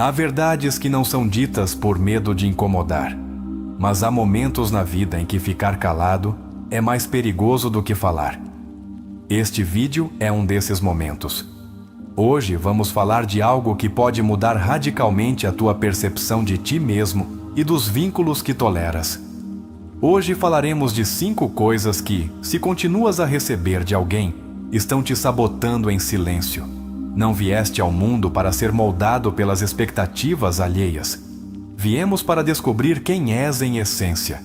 Há verdades que não são ditas por medo de incomodar, mas há momentos na vida em que ficar calado é mais perigoso do que falar. Este vídeo é um desses momentos. Hoje vamos falar de algo que pode mudar radicalmente a tua percepção de ti mesmo e dos vínculos que toleras. Hoje falaremos de 5 coisas que, se continuas a receber de alguém, estão te sabotando em silêncio. Não vieste ao mundo para ser moldado pelas expectativas alheias. Viemos para descobrir quem és em essência.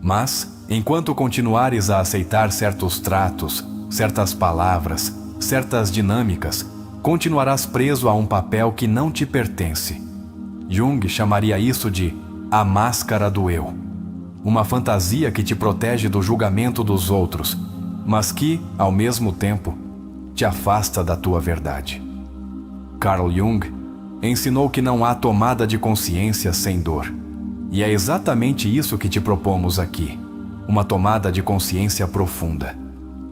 Mas, enquanto continuares a aceitar certos tratos, certas palavras, certas dinâmicas, continuarás preso a um papel que não te pertence. Jung chamaria isso de a máscara do eu. Uma fantasia que te protege do julgamento dos outros, mas que, ao mesmo tempo, te afasta da tua verdade. Carl Jung ensinou que não há tomada de consciência sem dor. E é exatamente isso que te propomos aqui. Uma tomada de consciência profunda.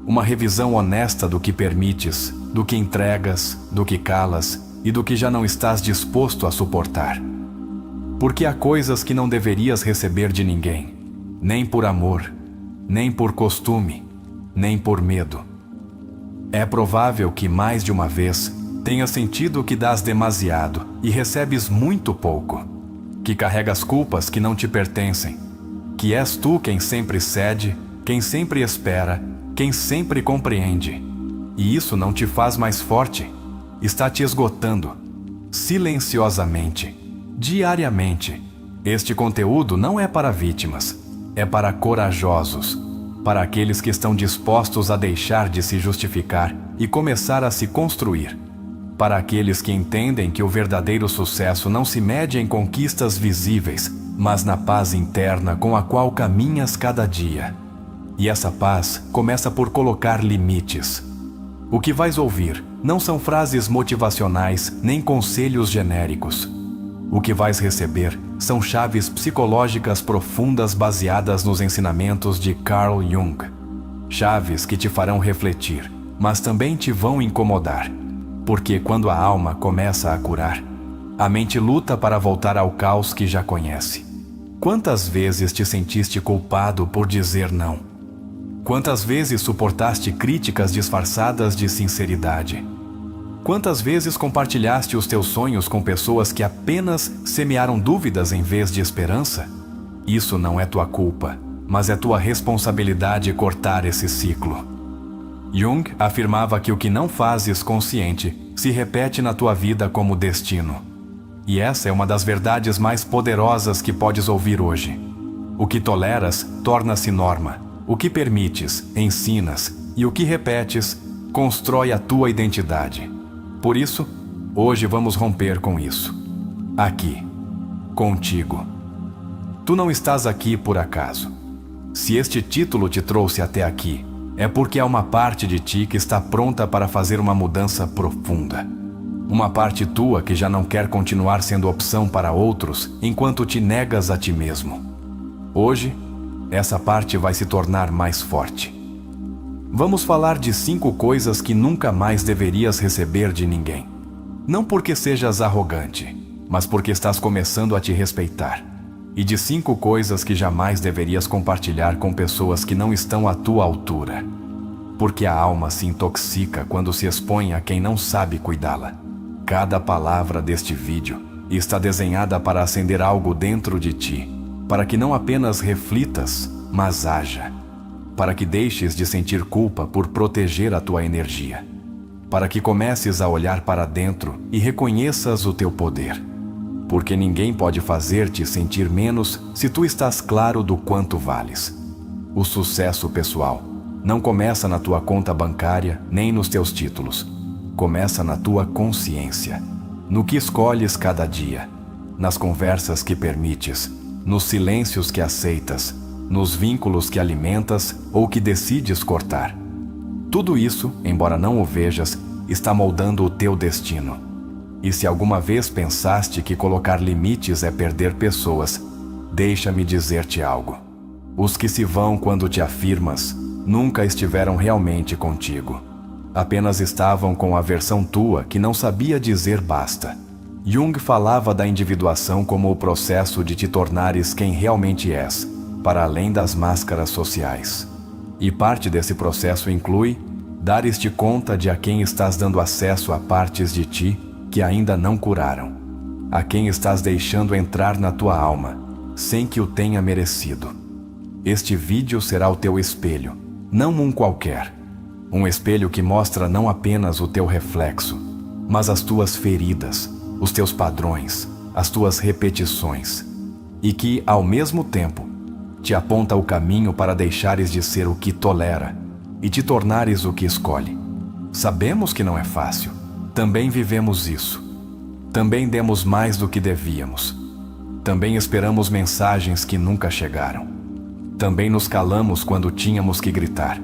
Uma revisão honesta do que permites, do que entregas, do que calas e do que já não estás disposto a suportar. Porque há coisas que não deverias receber de ninguém, nem por amor, nem por costume, nem por medo. É provável que mais de uma vez tenhas sentido que dás demasiado e recebes muito pouco, que carregas culpas que não te pertencem, que és tu quem sempre cede, quem sempre espera, quem sempre compreende. E isso não te faz mais forte, está te esgotando, silenciosamente, diariamente. Este conteúdo não é para vítimas, é para corajosos, para aqueles que estão dispostos a deixar de se justificar e começar a se construir. Para aqueles que entendem que o verdadeiro sucesso não se mede em conquistas visíveis, mas na paz interna com a qual caminhas cada dia. E essa paz começa por colocar limites. O que vais ouvir não são frases motivacionais nem conselhos genéricos. O que vais receber são chaves psicológicas profundas baseadas nos ensinamentos de Carl Jung. Chaves que te farão refletir, mas também te vão incomodar. Porque quando a alma começa a curar, a mente luta para voltar ao caos que já conhece. Quantas vezes te sentiste culpado por dizer não? Quantas vezes suportaste críticas disfarçadas de sinceridade? Quantas vezes compartilhaste os teus sonhos com pessoas que apenas semearam dúvidas em vez de esperança? Isso não é tua culpa, mas é tua responsabilidade cortar esse ciclo. Jung afirmava que o que não fazes consciente se repete na tua vida como destino. E essa é uma das verdades mais poderosas que podes ouvir hoje. O que toleras torna-se norma. O que permites, ensinas. E o que repetes, constrói a tua identidade. Por isso, hoje vamos romper com isso. Aqui, contigo. Tu não estás aqui por acaso. Se este título te trouxe até aqui, é porque há uma parte de ti que está pronta para fazer uma mudança profunda. Uma parte tua que já não quer continuar sendo opção para outros enquanto te negas a ti mesmo. Hoje, essa parte vai se tornar mais forte. Vamos falar de 5 coisas que nunca mais deverias receber de ninguém. Não porque sejas arrogante, mas porque estás começando a te respeitar. E de 5 coisas que jamais deverias compartilhar com pessoas que não estão à tua altura. Porque a alma se intoxica quando se expõe a quem não sabe cuidá-la. Cada palavra deste vídeo está desenhada para acender algo dentro de ti, para que não apenas reflitas, mas haja. Para que deixes de sentir culpa por proteger a tua energia. Para que comeces a olhar para dentro e reconheças o teu poder. Porque ninguém pode fazer-te sentir menos se tu estás claro do quanto vales. O sucesso pessoal não começa na tua conta bancária nem nos teus títulos. Começa na tua consciência, no que escolhes cada dia, nas conversas que permites, nos silêncios que aceitas, nos vínculos que alimentas ou que decides cortar. Tudo isso, embora não o vejas, está moldando o teu destino. E se alguma vez pensaste que colocar limites é perder pessoas, deixa-me dizer-te algo. Os que se vão quando te afirmas, nunca estiveram realmente contigo. Apenas estavam com a versão tua que não sabia dizer basta. Jung falava da individuação como o processo de te tornares quem realmente és, para além das máscaras sociais. E parte desse processo inclui dares-te conta de a quem estás dando acesso a partes de ti que ainda não curaram, a quem estás deixando entrar na tua alma, sem que o tenha merecido. Este vídeo será o teu espelho, não um qualquer. Um espelho que mostra não apenas o teu reflexo, mas as tuas feridas, os teus padrões, as tuas repetições, e que, ao mesmo tempo, te aponta o caminho para deixares de ser o que tolera e te tornares o que escolhe. Sabemos que não é fácil. Também vivemos isso. Também demos mais do que devíamos. Também esperamos mensagens que nunca chegaram. Também nos calamos quando tínhamos que gritar.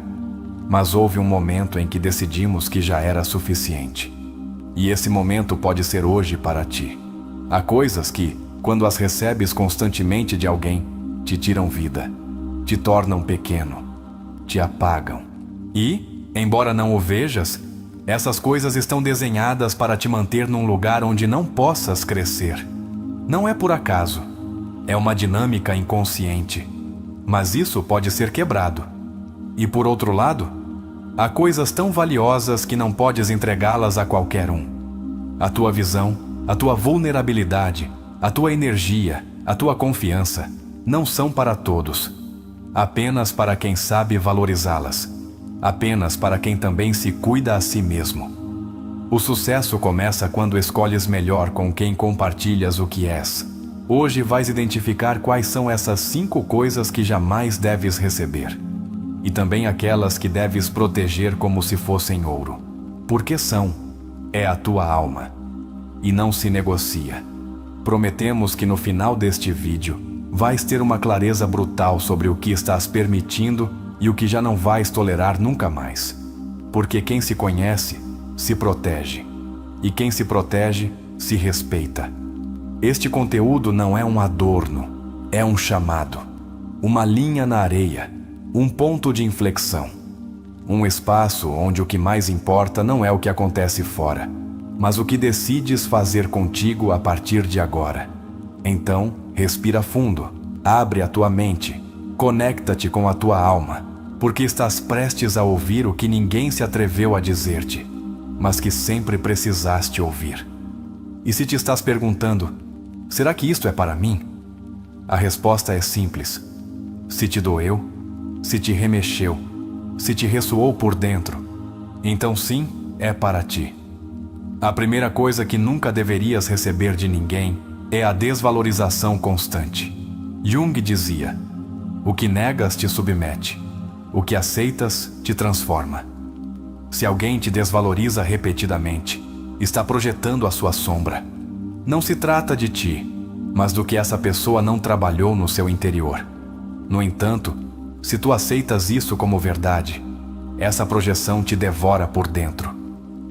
Mas houve um momento em que decidimos que já era suficiente. E esse momento pode ser hoje para ti. Há coisas que, quando as recebes constantemente de alguém, te tiram vida, te tornam pequeno, te apagam. E, embora não o vejas, essas coisas estão desenhadas para te manter num lugar onde não possas crescer. Não é por acaso. É uma dinâmica inconsciente. Mas isso pode ser quebrado. E por outro lado, há coisas tão valiosas que não podes entregá-las a qualquer um. A tua visão, a tua vulnerabilidade, a tua energia, a tua confiança não são para todos. Apenas para quem sabe valorizá-las. Apenas para quem também se cuida a si mesmo. O sucesso começa quando escolhes melhor com quem compartilhas o que és. Hoje vais identificar quais são essas 5 coisas que jamais deves receber. E também aquelas que deves proteger como se fossem ouro. Porque é a tua alma. E não se negocia. Prometemos que no final deste vídeo vais ter uma clareza brutal sobre o que estás permitindo e o que já não vais tolerar nunca mais. Porque quem se conhece, se protege. E quem se protege, se respeita. Este conteúdo não é um adorno, é um chamado. Uma linha na areia, um ponto de inflexão. Um espaço onde o que mais importa não é o que acontece fora, mas o que decides fazer contigo a partir de agora. Então, respira fundo, abre a tua mente, conecta-te com a tua alma, porque estás prestes a ouvir o que ninguém se atreveu a dizer-te, mas que sempre precisaste ouvir. E se te estás perguntando, será que isto é para mim? A resposta é simples. Se te doeu, se te remexeu, se te ressoou por dentro, então sim, é para ti. A primeira coisa que nunca deverias receber de ninguém é a desvalorização constante. Jung dizia: o que negas te submete, o que aceitas te transforma. Se alguém te desvaloriza repetidamente, está projetando a sua sombra. Não se trata de ti, mas do que essa pessoa não trabalhou no seu interior. No entanto, se tu aceitas isso como verdade, essa projeção te devora por dentro.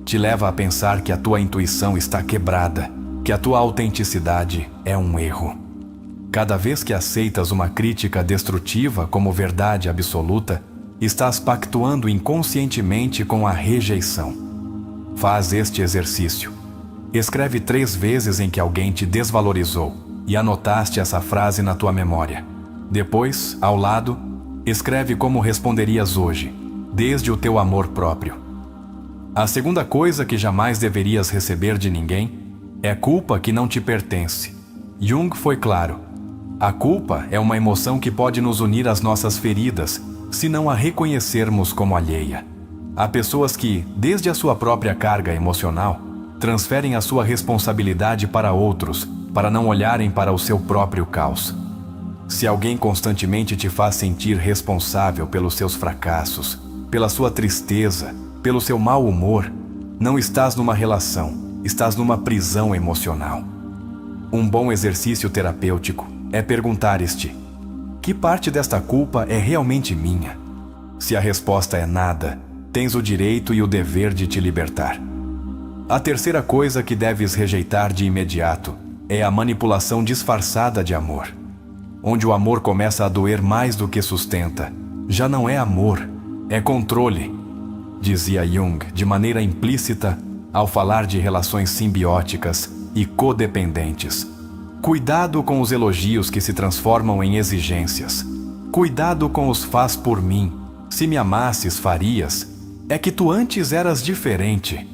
Te leva a pensar que a tua intuição está quebrada, que a tua autenticidade é um erro. Cada vez que aceitas uma crítica destrutiva como verdade absoluta, estás pactuando inconscientemente com a rejeição. Faz este exercício. Escreve 3 vezes em que alguém te desvalorizou e anotaste essa frase na tua memória. Depois, ao lado, escreve como responderias hoje, desde o teu amor próprio. A segunda coisa que jamais deverias receber de ninguém é culpa que não te pertence. Jung foi claro. A culpa é uma emoção que pode nos unir às nossas feridas, se não a reconhecermos como alheia. Há pessoas que, desde a sua própria carga emocional, transferem a sua responsabilidade para outros, para não olharem para o seu próprio caos. Se alguém constantemente te faz sentir responsável pelos seus fracassos, pela sua tristeza, pelo seu mau humor, não estás numa relação, estás numa prisão emocional. Um bom exercício terapêutico é perguntar-te: que parte desta culpa é realmente minha? Se a resposta é nada, tens o direito e o dever de te libertar. A terceira coisa que deves rejeitar de imediato é a manipulação disfarçada de amor. Onde o amor começa a doer mais do que sustenta, já não é amor, é controle, dizia Jung de maneira implícita ao falar de relações simbióticas e codependentes. Cuidado com os elogios que se transformam em exigências. Cuidado com os faz por mim. Se me amasses, farias. É que tu antes eras diferente.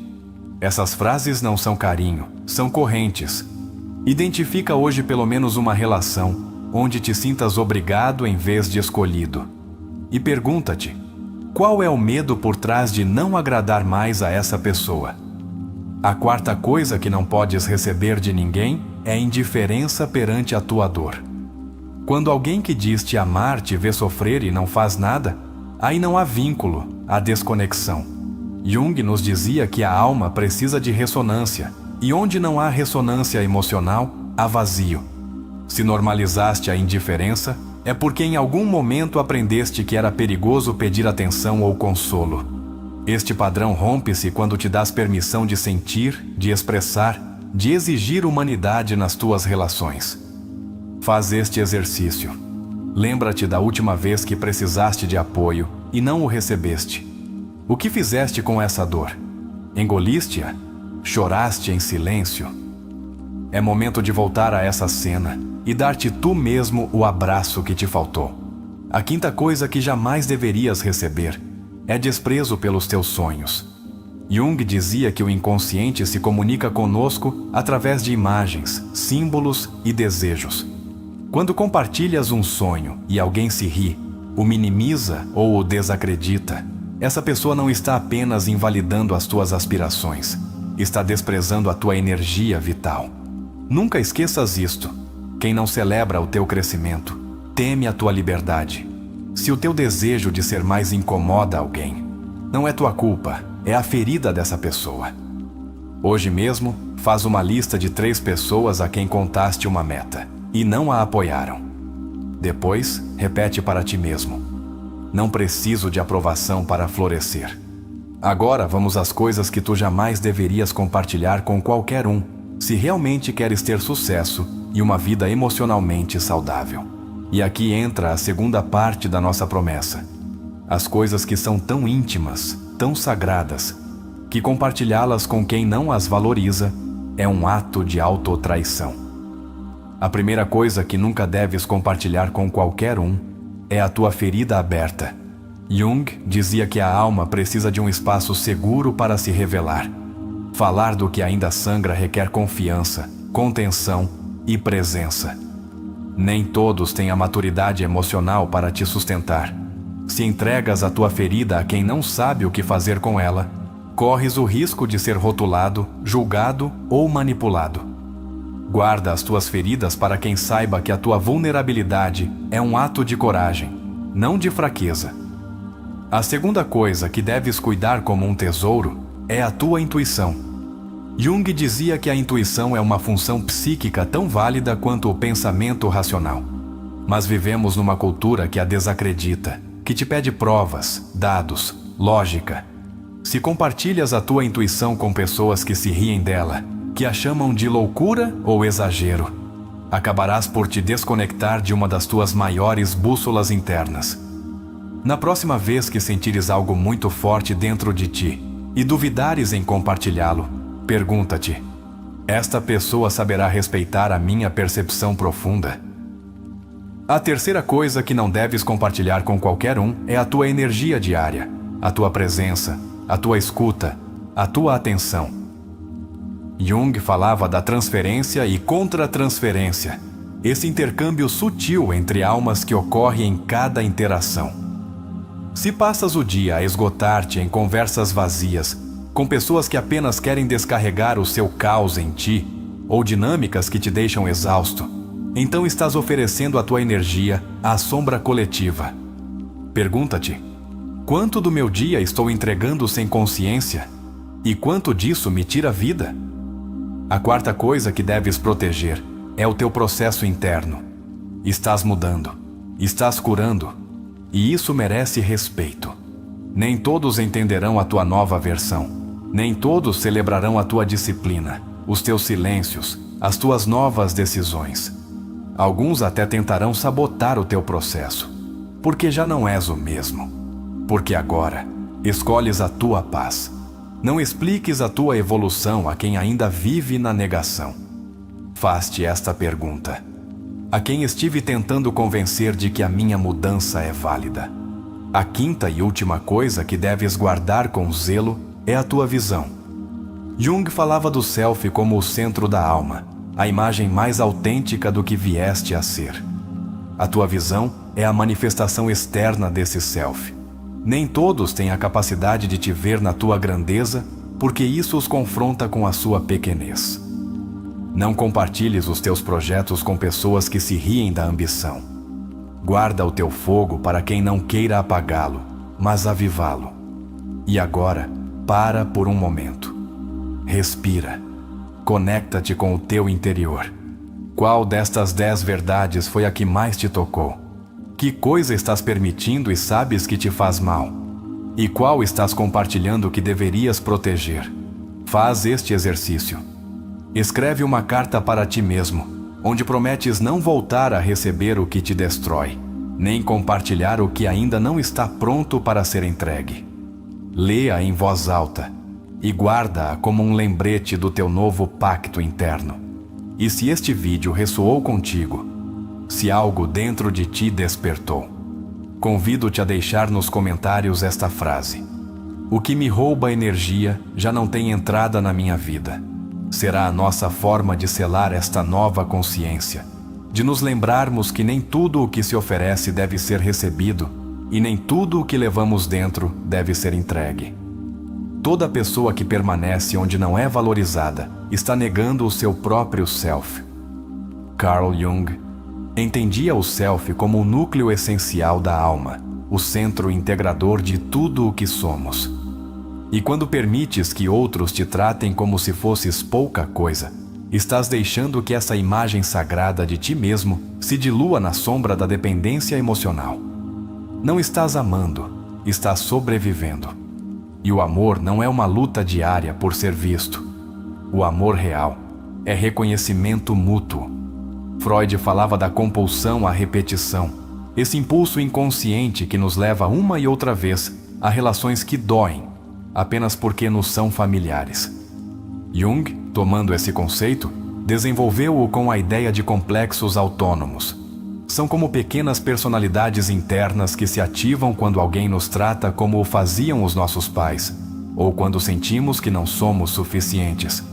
Essas frases não são carinho, são correntes. Identifica hoje pelo menos uma relação onde te sintas obrigado em vez de escolhido. E pergunta-te, qual é o medo por trás de não agradar mais a essa pessoa? A quarta coisa que não podes receber de ninguém é a indiferença perante a tua dor. Quando alguém que diz te amar te vê sofrer e não faz nada, aí não há vínculo, há desconexão. Jung nos dizia que a alma precisa de ressonância, e onde não há ressonância emocional, há vazio. Se normalizaste a indiferença, é porque em algum momento aprendeste que era perigoso pedir atenção ou consolo. Este padrão rompe-se quando te dás permissão de sentir, de expressar, de exigir humanidade nas tuas relações. Faz este exercício. Lembra-te da última vez que precisaste de apoio e não o recebeste. O que fizeste com essa dor? Engoliste-a? Choraste em silêncio? É momento de voltar a essa cena e dar-te tu mesmo o abraço que te faltou. A quinta coisa que jamais deverias receber é desprezo pelos teus sonhos. Jung dizia que o inconsciente se comunica conosco através de imagens, símbolos e desejos. Quando compartilhas um sonho e alguém se ri, o minimiza ou o desacredita, essa pessoa não está apenas invalidando as tuas aspirações, está desprezando a tua energia vital. Nunca esqueças isto. Quem não celebra o teu crescimento, teme a tua liberdade. Se o teu desejo de ser mais incomoda alguém, não é tua culpa, é a ferida dessa pessoa. Hoje mesmo, faz uma lista de 3 pessoas a quem contaste uma meta e não a apoiaram. Depois, repete para ti mesmo: não preciso de aprovação para florescer. Agora vamos às coisas que tu jamais deverias compartilhar com qualquer um, se realmente queres ter sucesso e uma vida emocionalmente saudável. E aqui entra a segunda parte da nossa promessa. As coisas que são tão íntimas, tão sagradas, que compartilhá-las com quem não as valoriza é um ato de autotraição. A primeira coisa que nunca deves compartilhar com qualquer um é a tua ferida aberta. Jung dizia que a alma precisa de um espaço seguro para se revelar. Falar do que ainda sangra requer confiança, contenção e presença. Nem todos têm a maturidade emocional para te sustentar. Se entregas a tua ferida a quem não sabe o que fazer com ela, corres o risco de ser rotulado, julgado ou manipulado. Guarda as tuas feridas para quem saiba que a tua vulnerabilidade é um ato de coragem, não de fraqueza. A segunda coisa que deves cuidar como um tesouro é a tua intuição. Jung dizia que a intuição é uma função psíquica tão válida quanto o pensamento racional. Mas vivemos numa cultura que a desacredita, que te pede provas, dados, lógica. Se compartilhas a tua intuição com pessoas que se riem dela, que a chamam de loucura ou exagero, acabarás por te desconectar de uma das tuas maiores bússolas internas. Na próxima vez que sentires algo muito forte dentro de ti e duvidares em compartilhá-lo, pergunta-te: esta pessoa saberá respeitar a minha percepção profunda? A terceira coisa que não deves compartilhar com qualquer um é a tua energia diária, a tua presença, a tua escuta, a tua atenção. Jung falava da transferência e contra-transferência, esse intercâmbio sutil entre almas que ocorre em cada interação. Se passas o dia a esgotar-te em conversas vazias, com pessoas que apenas querem descarregar o seu caos em ti, ou dinâmicas que te deixam exausto, então estás oferecendo a tua energia à sombra coletiva. Pergunta-te: quanto do meu dia estou entregando sem consciência? E quanto disso me tira a vida? A quarta coisa que deves proteger é o teu processo interno. Estás mudando, estás curando, e isso merece respeito. Nem todos entenderão a tua nova versão. Nem todos celebrarão a tua disciplina, os teus silêncios, as tuas novas decisões. Alguns até tentarão sabotar o teu processo, porque já não és o mesmo. Porque agora escolhes a tua paz. Não expliques a tua evolução a quem ainda vive na negação. faz-te esta pergunta: a quem estive tentando convencer de que a minha mudança é válida. A quinta e última coisa que deves guardar com zelo é a tua visão. Jung falava do self como o centro da alma, a imagem mais autêntica do que vieste a ser. A tua visão é a manifestação externa desse self. Nem todos têm a capacidade de te ver na tua grandeza, porque isso os confronta com a sua pequenez. Não compartilhes os teus projetos com pessoas que se riem da ambição. Guarda o teu fogo para quem não queira apagá-lo, mas avivá-lo. E agora, para por um momento. Respira. Conecta-te com o teu interior. Qual destas 10 verdades foi a que mais te tocou? Que coisa estás permitindo e sabes que te faz mal? E qual estás compartilhando que deverias proteger? Faz este exercício. Escreve uma carta para ti mesmo, onde prometes não voltar a receber o que te destrói, nem compartilhar o que ainda não está pronto para ser entregue. Lê-a em voz alta e guarda-a como um lembrete do teu novo pacto interno. E se este vídeo ressoou contigo, se algo dentro de ti despertou, convido-te a deixar nos comentários esta frase: o que me rouba energia já não tem entrada na minha vida. Será a nossa forma de selar esta nova consciência, de nos lembrarmos que nem tudo o que se oferece deve ser recebido e nem tudo o que levamos dentro deve ser entregue. Toda pessoa que permanece onde não é valorizada está negando o seu próprio self. Carl Jung entendia o self como o núcleo essencial da alma, o centro integrador de tudo o que somos. E quando permites que outros te tratem como se fosses pouca coisa, estás deixando que essa imagem sagrada de ti mesmo se dilua na sombra da dependência emocional. Não estás amando, estás sobrevivendo. E o amor não é uma luta diária por ser visto. O amor real é reconhecimento mútuo. Freud falava da compulsão à repetição, esse impulso inconsciente que nos leva uma e outra vez a relações que doem, apenas porque nos são familiares. Jung, tomando esse conceito, desenvolveu-o com a ideia de complexos autônomos. São como pequenas personalidades internas que se ativam quando alguém nos trata como o faziam os nossos pais, ou quando sentimos que não somos suficientes.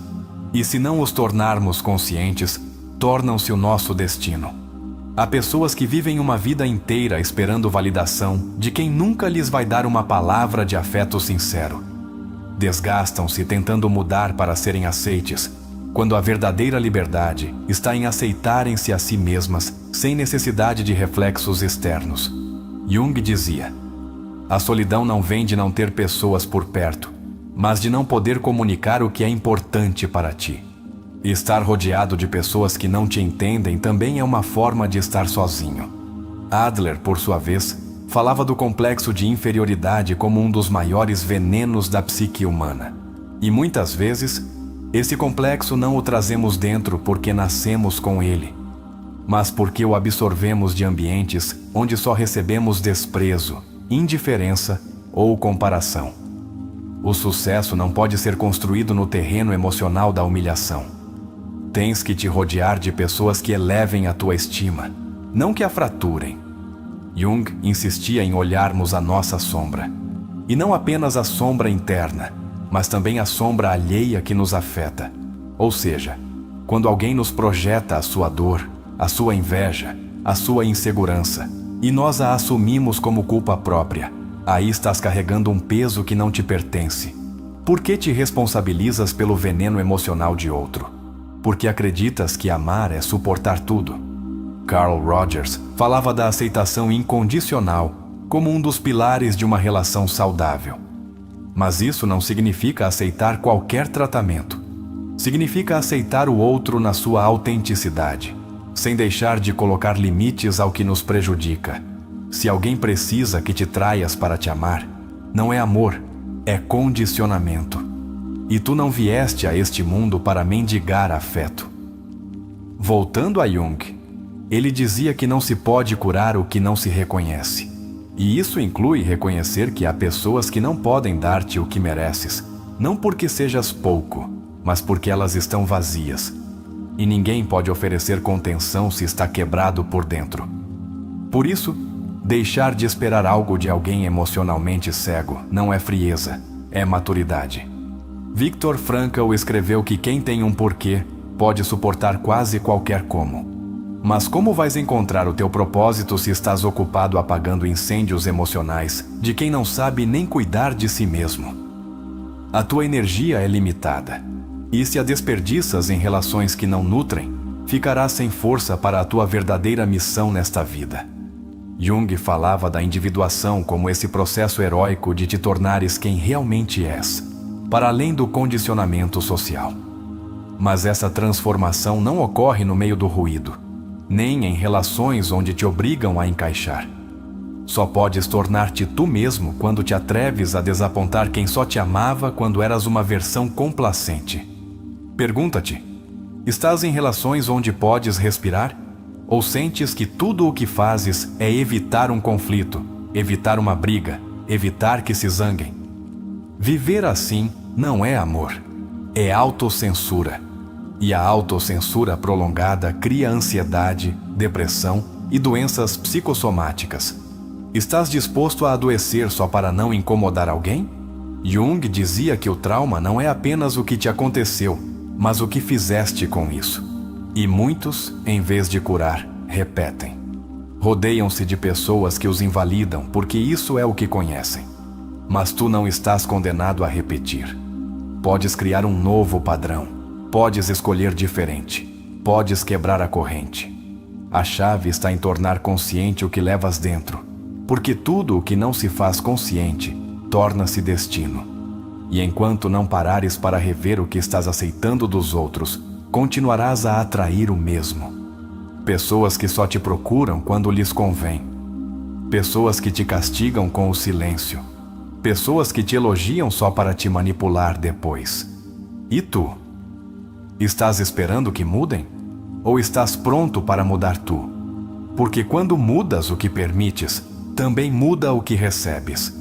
E se não os tornarmos conscientes, tornam-se o nosso destino. Há pessoas que vivem uma vida inteira esperando validação de quem nunca lhes vai dar uma palavra de afeto sincero. Desgastam-se tentando mudar para serem aceites, quando a verdadeira liberdade está em aceitarem-se a si mesmas sem necessidade de reflexos externos. Jung dizia: a solidão não vem de não ter pessoas por perto, mas de não poder comunicar o que é importante para ti. E estar rodeado de pessoas que não te entendem também é uma forma de estar sozinho. Adler, por sua vez, falava do complexo de inferioridade como um dos maiores venenos da psique humana. E muitas vezes, esse complexo não o trazemos dentro porque nascemos com ele, mas porque o absorvemos de ambientes onde só recebemos desprezo, indiferença ou comparação. O sucesso não pode ser construído no terreno emocional da humilhação. Tens que te rodear de pessoas que elevem a tua estima, não que a fraturem. Jung insistia em olharmos a nossa sombra. E não apenas a sombra interna, mas também a sombra alheia que nos afeta. Ou seja, quando alguém nos projeta a sua dor, a sua inveja, a sua insegurança, e nós a assumimos como culpa própria, aí estás carregando um peso que não te pertence. Por que te responsabilizas pelo veneno emocional de outro? Porque acreditas que amar é suportar tudo. Carl Rogers falava da aceitação incondicional como um dos pilares de uma relação saudável. Mas isso não significa aceitar qualquer tratamento. Significa aceitar o outro na sua autenticidade, sem deixar de colocar limites ao que nos prejudica. Se alguém precisa que te traias para te amar, não é amor, é condicionamento. E tu não vieste a este mundo para mendigar afeto. Voltando a Jung, ele dizia que não se pode curar o que não se reconhece. E isso inclui reconhecer que há pessoas que não podem dar-te o que mereces, não porque sejas pouco, mas porque elas estão vazias. e ninguém pode oferecer contenção se está quebrado por dentro. Por isso, deixar de esperar algo de alguém emocionalmente cego não é frieza, é maturidade. Viktor Frankl escreveu que quem tem um porquê pode suportar quase qualquer como. Mas como vais encontrar o teu propósito se estás ocupado apagando incêndios emocionais de quem não sabe nem cuidar de si mesmo? A tua energia é limitada, e se a desperdiças em relações que não nutrem, ficarás sem força para a tua verdadeira missão nesta vida. Jung falava da individuação como esse processo heróico de te tornares quem realmente és, para além do condicionamento social. Mas essa transformação não ocorre no meio do ruído, nem em relações onde te obrigam a encaixar. Só podes tornar-te tu mesmo quando te atreves a desapontar quem só te amava quando eras uma versão complacente. Pergunta-te: estás em relações onde podes respirar? Ou sentes que tudo o que fazes é evitar um conflito, evitar uma briga, evitar que se zanguem? Viver assim não é amor, é autocensura. E a autocensura prolongada cria ansiedade, depressão e doenças psicossomáticas. Estás disposto a adoecer só para não incomodar alguém? Jung dizia que o trauma não é apenas o que te aconteceu, mas o que fizeste com isso. E muitos, em vez de curar, repetem. Rodeiam-se de pessoas que os invalidam porque isso é o que conhecem. Mas tu não estás condenado a repetir. Podes criar um novo padrão. Podes escolher diferente. Podes quebrar a corrente. A chave está em tornar consciente o que levas dentro, porque tudo o que não se faz consciente torna-se destino. E enquanto não parares para rever o que estás aceitando dos outros, continuarás a atrair o mesmo. Pessoas que só te procuram quando lhes convém. Pessoas que te castigam com o silêncio. Pessoas que te elogiam só para te manipular depois. E tu? Estás esperando que mudem? Ou estás pronto para mudar tu? Porque quando mudas o que permites, também muda o que recebes.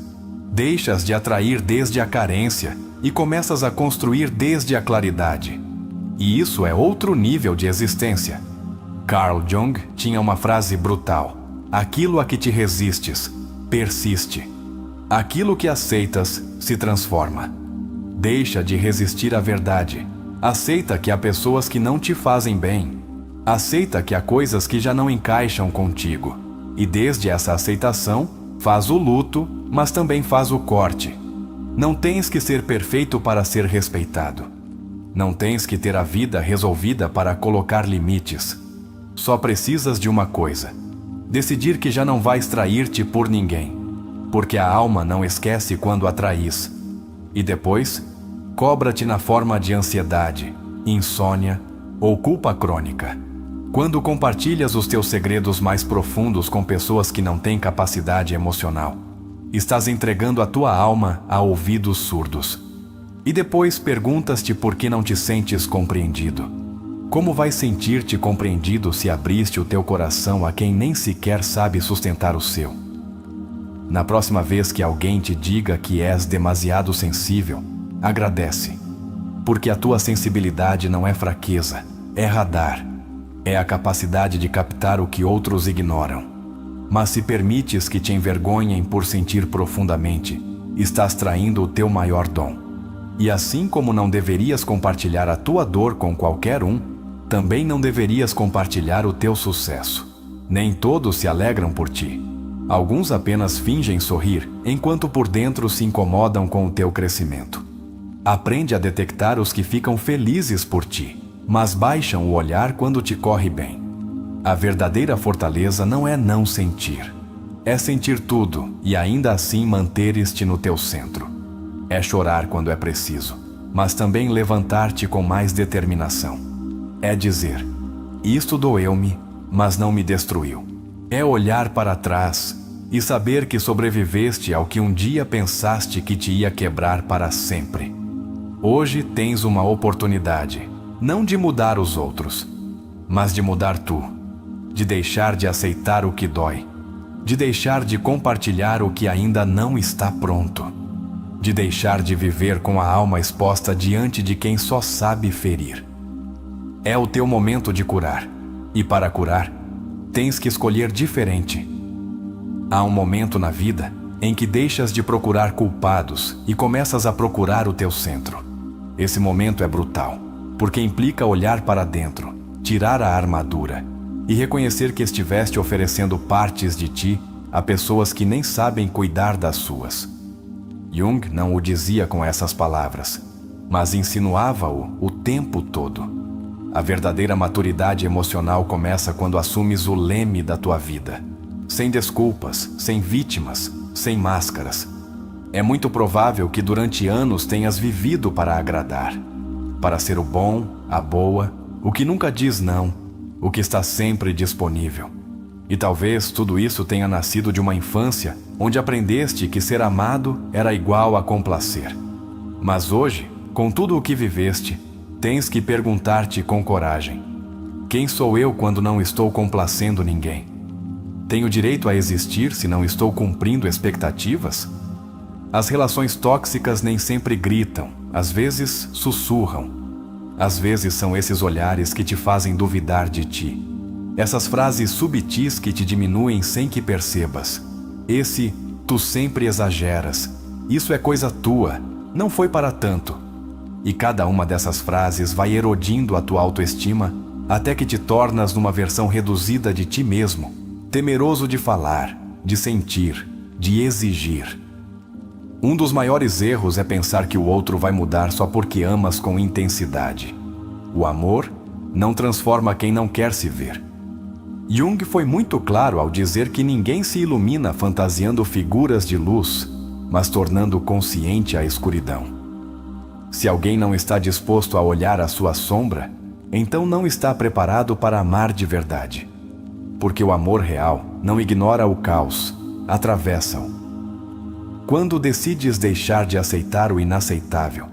Deixas de atrair desde a carência e começas a construir desde a claridade. E isso é outro nível de existência. Carl Jung tinha uma frase brutal: aquilo a que te resistes, persiste. Aquilo que aceitas, se transforma. Deixa de resistir à verdade. Aceita que há pessoas que não te fazem bem. Aceita que há coisas que já não encaixam contigo. E desde essa aceitação, faz o luto, mas também faz o corte. Não tens que ser perfeito para ser respeitado. Não tens que ter a vida resolvida para colocar limites. Só precisas de uma coisa: decidir que já não vais trair-te por ninguém, porque a alma não esquece quando a traís. E depois, cobra-te na forma de ansiedade, insônia ou culpa crônica. Quando compartilhas os teus segredos mais profundos com pessoas que não têm capacidade emocional, estás entregando a tua alma a ouvidos surdos. E depois perguntas-te por que não te sentes compreendido. Como vais sentir-te compreendido se abriste o teu coração a quem nem sequer sabe sustentar o seu? Na próxima vez que alguém te diga que és demasiado sensível, agradece. Porque a tua sensibilidade não é fraqueza, é radar. É a capacidade de captar o que outros ignoram. Mas se permites que te envergonhem por sentir profundamente, estás traindo o teu maior dom. E assim como não deverias compartilhar a tua dor com qualquer um, também não deverias compartilhar o teu sucesso. Nem todos se alegram por ti. Alguns apenas fingem sorrir, enquanto por dentro se incomodam com o teu crescimento. Aprende a detectar os que ficam felizes por ti, mas baixam o olhar quando te corre bem. A verdadeira fortaleza não é não sentir. É sentir tudo e ainda assim manteres-te no teu centro. É chorar quando é preciso, mas também levantar-te com mais determinação. É dizer: isto doeu-me, mas não me destruiu. É olhar para trás e saber que sobreviveste ao que um dia pensaste que te ia quebrar para sempre. Hoje tens uma oportunidade, não de mudar os outros, mas de mudar tu, de deixar de aceitar o que dói, de deixar de compartilhar o que ainda não está pronto, de deixar de viver com a alma exposta diante de quem só sabe ferir. É o teu momento de curar. E para curar, tens que escolher diferente. Há um momento na vida em que deixas de procurar culpados e começas a procurar o teu centro. Esse momento é brutal, porque implica olhar para dentro, tirar a armadura e reconhecer que estiveste oferecendo partes de ti a pessoas que nem sabem cuidar das suas. Jung não o dizia com essas palavras, mas insinuava-o o tempo todo. A verdadeira maturidade emocional começa quando assumes o leme da tua vida, sem desculpas, sem vítimas, sem máscaras. É muito provável que durante anos tenhas vivido para agradar, para ser o bom, a boa, o que nunca diz não, o que está sempre disponível. E talvez tudo isso tenha nascido de uma infância onde aprendeste que ser amado era igual a complacer. Mas hoje, com tudo o que viveste, tens que perguntar-te com coragem: quem sou eu quando não estou complacendo ninguém? Tenho direito a existir se não estou cumprindo expectativas? As relações tóxicas nem sempre gritam, às vezes sussurram. Às vezes são esses olhares que te fazem duvidar de ti. Essas frases subtis que te diminuem sem que percebas. Esse "tu sempre exageras", isso é coisa tua, não foi para tanto. E cada uma dessas frases vai erodindo a tua autoestima até que te tornas numa versão reduzida de ti mesmo, temeroso de falar, de sentir, de exigir. Um dos maiores erros é pensar que o outro vai mudar só porque amas com intensidade. O amor não transforma quem não quer se ver. Jung foi muito claro ao dizer que ninguém se ilumina fantasiando figuras de luz, mas tornando consciente a escuridão. Se alguém não está disposto a olhar a sua sombra, então não está preparado para amar de verdade. Porque o amor real não ignora o caos, atravessa-o. Quando decides deixar de aceitar o inaceitável,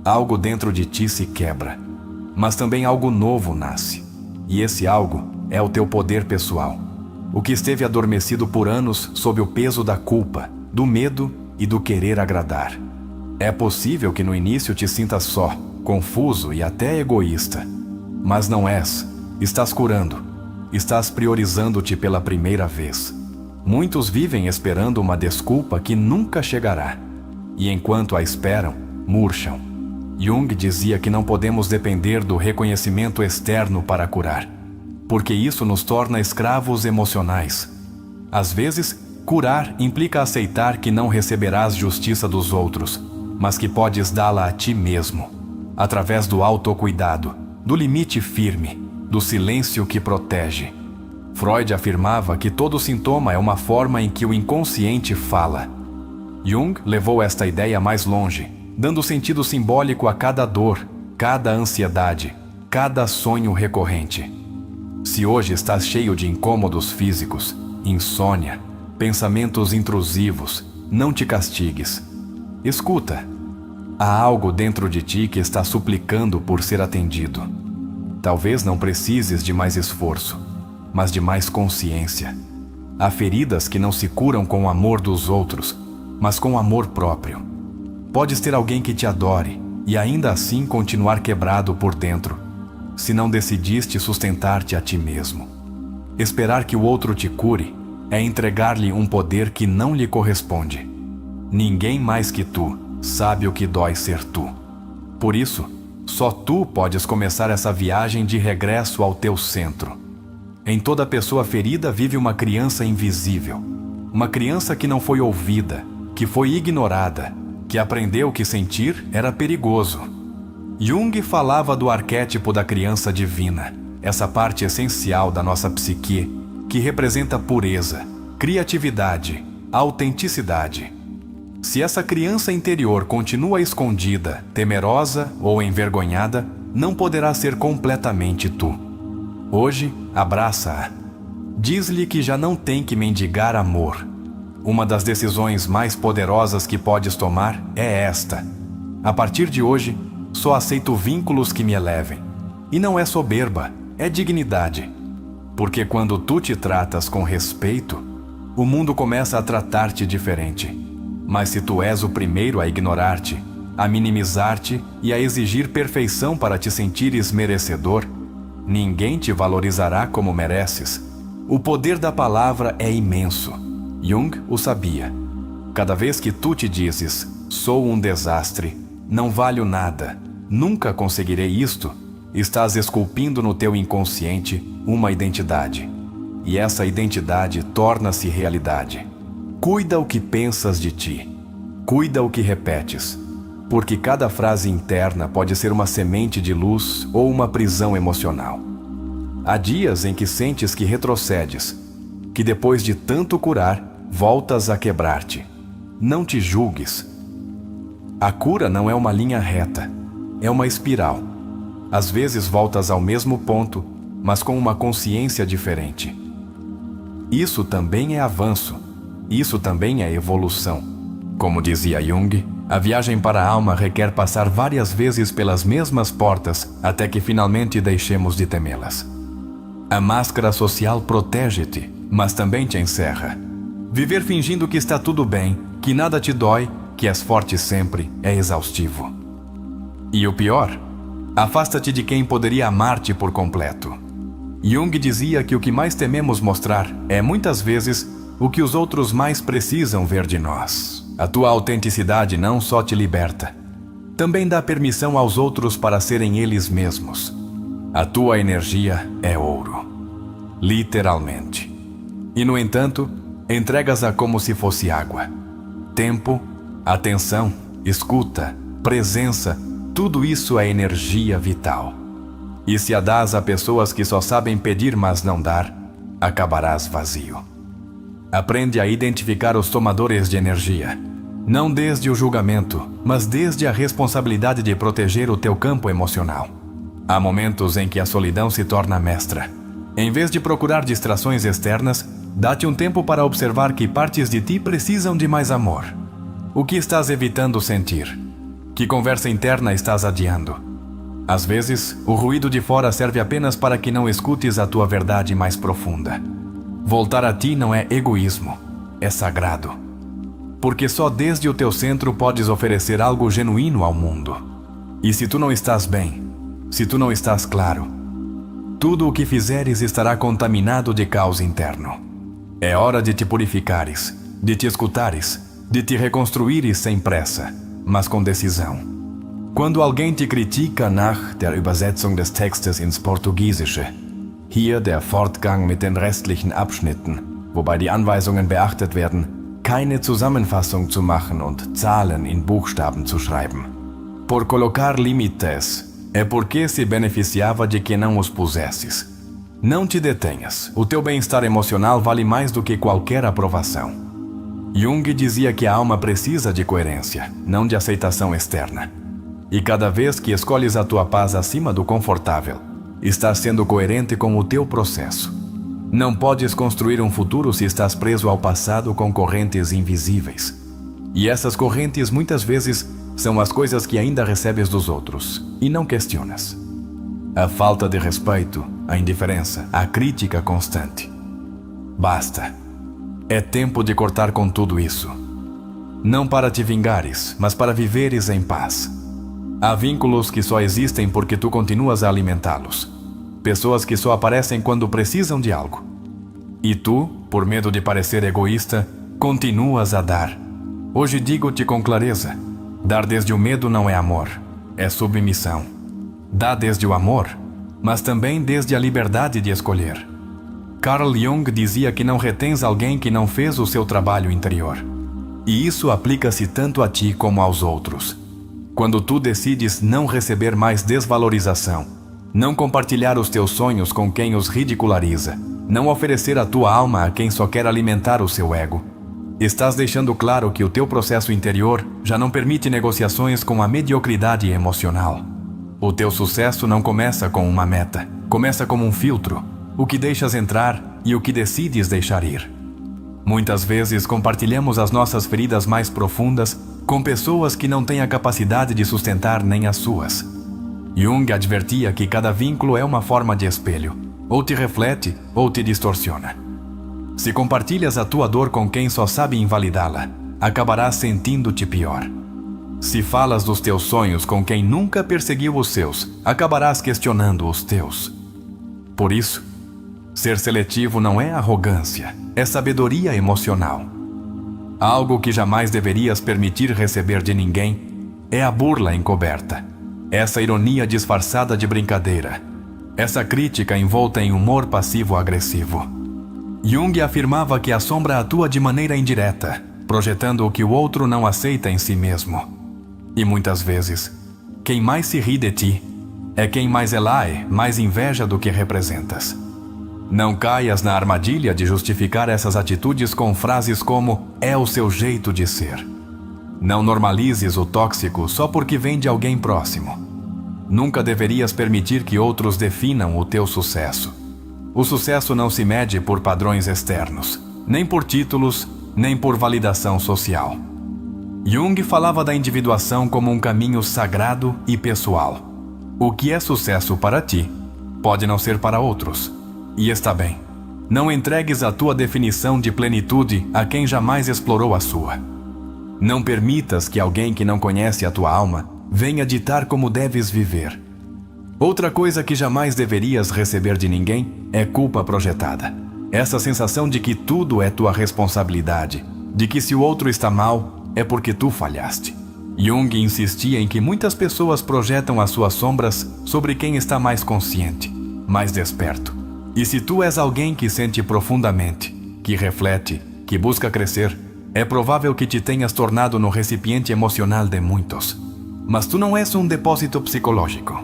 algo dentro de ti se quebra, mas também algo novo nasce. E esse algo é o teu poder pessoal, o que esteve adormecido por anos sob o peso da culpa, do medo e do querer agradar. É possível que no início te sintas só, confuso e até egoísta. Mas não és. Estás curando. Estás priorizando-te pela primeira vez. Muitos vivem esperando uma desculpa que nunca chegará. E enquanto a esperam, murcham. Jung dizia que não podemos depender do reconhecimento externo para curar, porque isso nos torna escravos emocionais. Às vezes, curar implica aceitar que não receberás justiça dos outros, mas que podes dá-la a ti mesmo, através do autocuidado, do limite firme, do silêncio que protege. Freud afirmava que todo sintoma é uma forma em que o inconsciente fala. Jung levou esta ideia mais longe, dando sentido simbólico a cada dor, cada ansiedade, cada sonho recorrente. Se hoje estás cheio de incômodos físicos, insônia, pensamentos intrusivos, não te castigues. Escuta. Há algo dentro de ti que está suplicando por ser atendido. Talvez não precises de mais esforço, mas de mais consciência. Há feridas que não se curam com o amor dos outros, mas com o amor próprio. Podes ter alguém que te adore e ainda assim continuar quebrado por dentro, se não decidiste sustentar-te a ti mesmo. Esperar que o outro te cure é entregar-lhe um poder que não lhe corresponde. Ninguém mais que tu sabe o que dói ser tu. Por isso, só tu podes começar essa viagem de regresso ao teu centro. Em toda pessoa ferida vive uma criança invisível. Uma criança que não foi ouvida, que foi ignorada, que aprendeu que sentir era perigoso. Jung falava do arquétipo da criança divina, essa parte essencial da nossa psique, que representa pureza, criatividade, autenticidade. Se essa criança interior continua escondida, temerosa ou envergonhada, não poderá ser completamente tu. Hoje, abraça-a. Diz-lhe que já não tem que mendigar amor. Uma das decisões mais poderosas que podes tomar é esta: a partir de hoje, só aceito vínculos que me elevem. E não é soberba, é dignidade. Porque quando tu te tratas com respeito, o mundo começa a tratar-te diferente. Mas se tu és o primeiro a ignorar-te, a minimizar-te e a exigir perfeição para te sentires merecedor, ninguém te valorizará como mereces. O poder da palavra é imenso. Jung o sabia. Cada vez que tu te dizes, sou um desastre, não valho nada, nunca conseguirei isto, estás esculpindo no teu inconsciente uma identidade. E essa identidade torna-se realidade. Cuida o que pensas de ti. Cuida o que repetes. Porque cada frase interna pode ser uma semente de luz ou uma prisão emocional. Há dias em que sentes que retrocedes, que depois de tanto curar, voltas a quebrar-te. Não te julgues. A cura não é uma linha reta, é uma espiral. Às vezes voltas ao mesmo ponto, mas com uma consciência diferente. Isso também é avanço, isso também é evolução. Como dizia Jung, a viagem para a alma requer passar várias vezes pelas mesmas portas até que finalmente deixemos de temê-las. A máscara social protege-te, mas também te encerra. Viver fingindo que está tudo bem, que nada te dói, que és forte sempre, é exaustivo. E o pior, afasta-te de quem poderia amar-te por completo. Jung dizia que o que mais tememos mostrar é, muitas vezes, o que os outros mais precisam ver de nós. A tua autenticidade não só te liberta, também dá permissão aos outros para serem eles mesmos. A tua energia é ouro. Literalmente. E, no entanto, entregas-a como se fosse água. Tempo, atenção, escuta, presença, tudo isso é energia vital. E se a dás a pessoas que só sabem pedir mas não dar, acabarás vazio. Aprende a identificar os tomadores de energia. Não desde o julgamento, mas desde a responsabilidade de proteger o teu campo emocional. Há momentos em que a solidão se torna mestra. Em vez de procurar distrações externas, dá-te um tempo para observar que partes de ti precisam de mais amor. O que estás evitando sentir? Que conversa interna estás adiando? Às vezes, o ruído de fora serve apenas para que não escutes a tua verdade mais profunda. Voltar a ti não é egoísmo, é sagrado. Porque só desde o teu centro podes oferecer algo genuíno ao mundo. E se tu não estás bem, se tu não estás claro, tudo o que fizeres estará contaminado de caos interno. É hora de te purificares, de te escutares, de te reconstruires sem pressa, mas com decisão. Quando alguém te critica nach der Übersetzung des Textes ins Portugiesische, hier der Fortgang mit den restlichen Abschnitten, wobei die Anweisungen beachtet werden, keine Zusammenfassung zu machen und Zahlen in Buchstaben zu schreiben. Por colocar limites, é porque se beneficiava de que não os pusesses. Não te detenhas, o teu bem-estar emocional vale mais do que qualquer aprovação. Jung dizia que a alma precisa de coerência, não de aceitação externa. E cada vez que escolhes a tua paz acima do confortável, estás sendo coerente com o teu processo. Não podes construir um futuro se estás preso ao passado com correntes invisíveis. E essas correntes muitas vezes são as coisas que ainda recebes dos outros e não questionas. A falta de respeito, a indiferença, a crítica constante. Basta. É tempo de cortar com tudo isso. Não para te vingares, mas para viveres em paz. Há vínculos que só existem porque tu continuas a alimentá-los. Pessoas que só aparecem quando precisam de algo. E tu, por medo de parecer egoísta, continuas a dar. Hoje digo-te com clareza, dar desde o medo não é amor, é submissão. Dá desde o amor, mas também desde a liberdade de escolher. Carl Jung dizia que não retens alguém que não fez o seu trabalho interior. E isso aplica-se tanto a ti como aos outros. Quando tu decides não receber mais desvalorização, não compartilhar os teus sonhos com quem os ridiculariza, não oferecer a tua alma a quem só quer alimentar o seu ego, estás deixando claro que o teu processo interior já não permite negociações com a mediocridade emocional. O teu sucesso não começa com uma meta, começa como um filtro, o que deixas entrar e o que decides deixar ir. Muitas vezes compartilhamos as nossas feridas mais profundas com pessoas que não têm a capacidade de sustentar nem as suas. Jung advertia que cada vínculo é uma forma de espelho, ou te reflete ou te distorciona. Se compartilhas a tua dor com quem só sabe invalidá-la, acabarás sentindo-te pior. Se falas dos teus sonhos com quem nunca perseguiu os seus, acabarás questionando os teus. Por isso, ser seletivo não é arrogância, é sabedoria emocional. Algo que jamais deverias permitir receber de ninguém é a burla encoberta, essa ironia disfarçada de brincadeira, essa crítica envolta em humor passivo-agressivo. Jung afirmava que a sombra atua de maneira indireta, projetando o que o outro não aceita em si mesmo. E muitas vezes, quem mais se ri de ti é quem mais elai, mais inveja do que representas. Não caias na armadilha de justificar essas atitudes com frases como "é o seu jeito de ser". Não normalizes o tóxico só porque vem de alguém próximo. Nunca deverias permitir que outros definam o teu sucesso. O sucesso não se mede por padrões externos, nem por títulos, nem por validação social. Jung falava da individuação como um caminho sagrado e pessoal. O que é sucesso para ti pode não ser para outros. E está bem. Não entregues a tua definição de plenitude a quem jamais explorou a sua. Não permitas que alguém que não conhece a tua alma venha ditar como deves viver. Outra coisa que jamais deverias receber de ninguém é culpa projetada. Essa sensação de que tudo é tua responsabilidade, de que se o outro está mal, é porque tu falhaste. Jung insistia em que muitas pessoas projetam as suas sombras sobre quem está mais consciente, mais desperto. E se tu és alguém que sente profundamente, que reflete, que busca crescer, é provável que te tenhas tornado no recipiente emocional de muitos. Mas tu não és um depósito psicológico.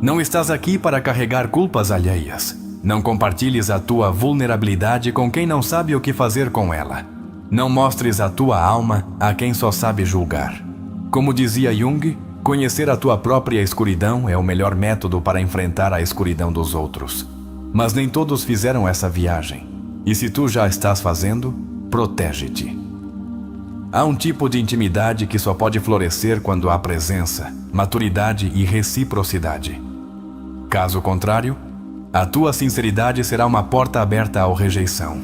Não estás aqui para carregar culpas alheias. Não compartilhes a tua vulnerabilidade com quem não sabe o que fazer com ela. Não mostres a tua alma a quem só sabe julgar. Como dizia Jung, conhecer a tua própria escuridão é o melhor método para enfrentar a escuridão dos outros. Mas nem todos fizeram essa viagem. E se tu já estás fazendo, protege-te. Há um tipo de intimidade que só pode florescer quando há presença, maturidade e reciprocidade. Caso contrário, a tua sinceridade será uma porta aberta à rejeição.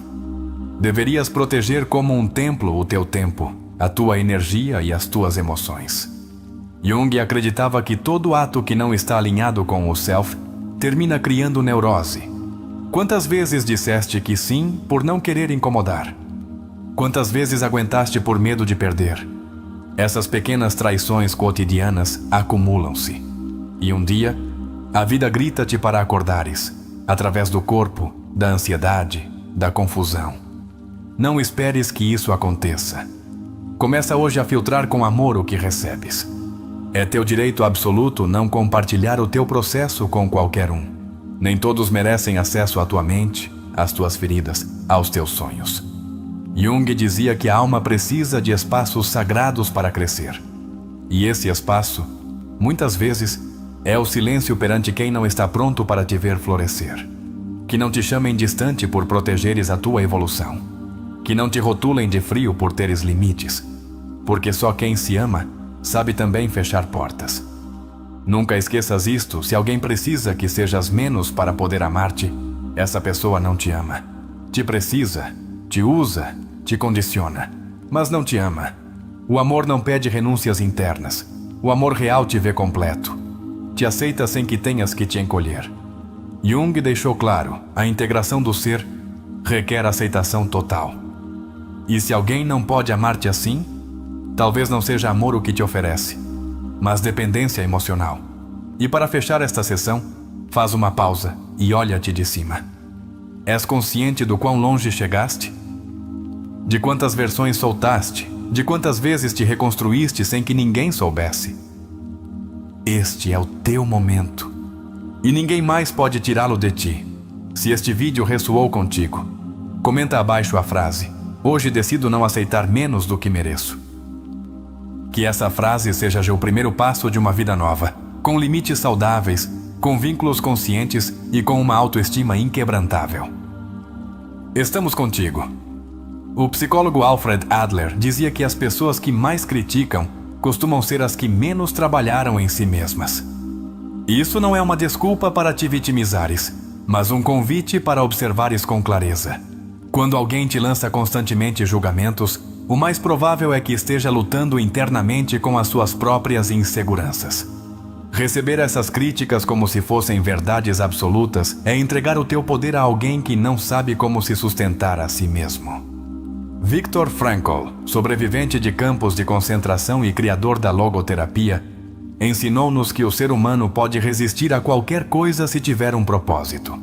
Deverias proteger como um templo o teu tempo, a tua energia e as tuas emoções. Jung acreditava que todo ato que não está alinhado com o self termina criando neurose. Quantas vezes disseste que sim por não querer incomodar? Quantas vezes aguentaste por medo de perder? Essas pequenas traições cotidianas acumulam-se. E um dia, a vida grita-te para acordares, através do corpo, da ansiedade, da confusão. Não esperes que isso aconteça. Começa hoje a filtrar com amor o que recebes. É teu direito absoluto não compartilhar o teu processo com qualquer um. Nem todos merecem acesso à tua mente, às tuas feridas, aos teus sonhos. Jung dizia que a alma precisa de espaços sagrados para crescer. E esse espaço, muitas vezes, é o silêncio perante quem não está pronto para te ver florescer. Que não te chamem distante por protegeres a tua evolução. Que não te rotulem de frio por teres limites. Porque só quem se ama sabe também fechar portas. Nunca esqueças isto: se alguém precisa que sejas menos para poder amar-te, essa pessoa não te ama. Te precisa, te usa, te condiciona, mas não te ama. O amor não pede renúncias internas. O amor real te vê completo. Te aceita sem que tenhas que te encolher. Jung deixou claro: a integração do ser requer aceitação total. E se alguém não pode amar-te assim, talvez não seja amor o que te oferece, mas dependência emocional. E para fechar esta sessão, faz uma pausa e olha-te de cima. És consciente do quão longe chegaste? De quantas versões soltaste? De quantas vezes te reconstruíste sem que ninguém soubesse? Este é o teu momento. E ninguém mais pode tirá-lo de ti. Se este vídeo ressoou contigo, comenta abaixo a frase: "Hoje decido não aceitar menos do que mereço". Que essa frase seja já o primeiro passo de uma vida nova, com limites saudáveis, com vínculos conscientes e com uma autoestima inquebrantável. Estamos contigo. O psicólogo Alfred Adler dizia que as pessoas que mais criticam costumam ser as que menos trabalharam em si mesmas. Isso não é uma desculpa para te vitimizares, mas um convite para observares com clareza. Quando alguém te lança constantemente julgamentos, o mais provável é que esteja lutando internamente com as suas próprias inseguranças. Receber essas críticas como se fossem verdades absolutas é entregar o teu poder a alguém que não sabe como se sustentar a si mesmo. Viktor Frankl, sobrevivente de campos de concentração e criador da logoterapia, ensinou-nos que o ser humano pode resistir a qualquer coisa se tiver um propósito.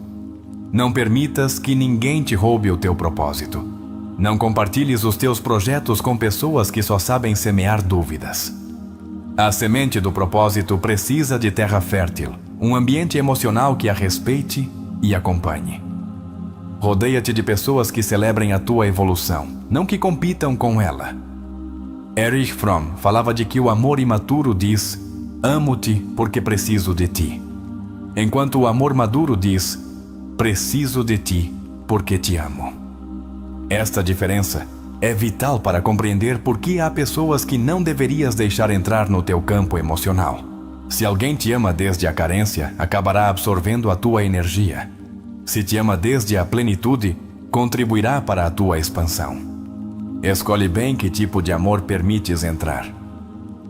Não permitas que ninguém te roube o teu propósito. Não compartilhes os teus projetos com pessoas que só sabem semear dúvidas. A semente do propósito precisa de terra fértil, um ambiente emocional que a respeite e acompanhe. Rodeia-te de pessoas que celebrem a tua evolução, não que compitam com ela. Erich Fromm falava de que o amor imaturo diz: amo-te porque preciso de ti. Enquanto o amor maduro diz: preciso de ti porque te amo. Esta diferença é vital para compreender por que há pessoas que não deverias deixar entrar no teu campo emocional. Se alguém te ama desde a carência, acabará absorvendo a tua energia. Se te ama desde a plenitude, contribuirá para a tua expansão. Escolhe bem que tipo de amor permites entrar.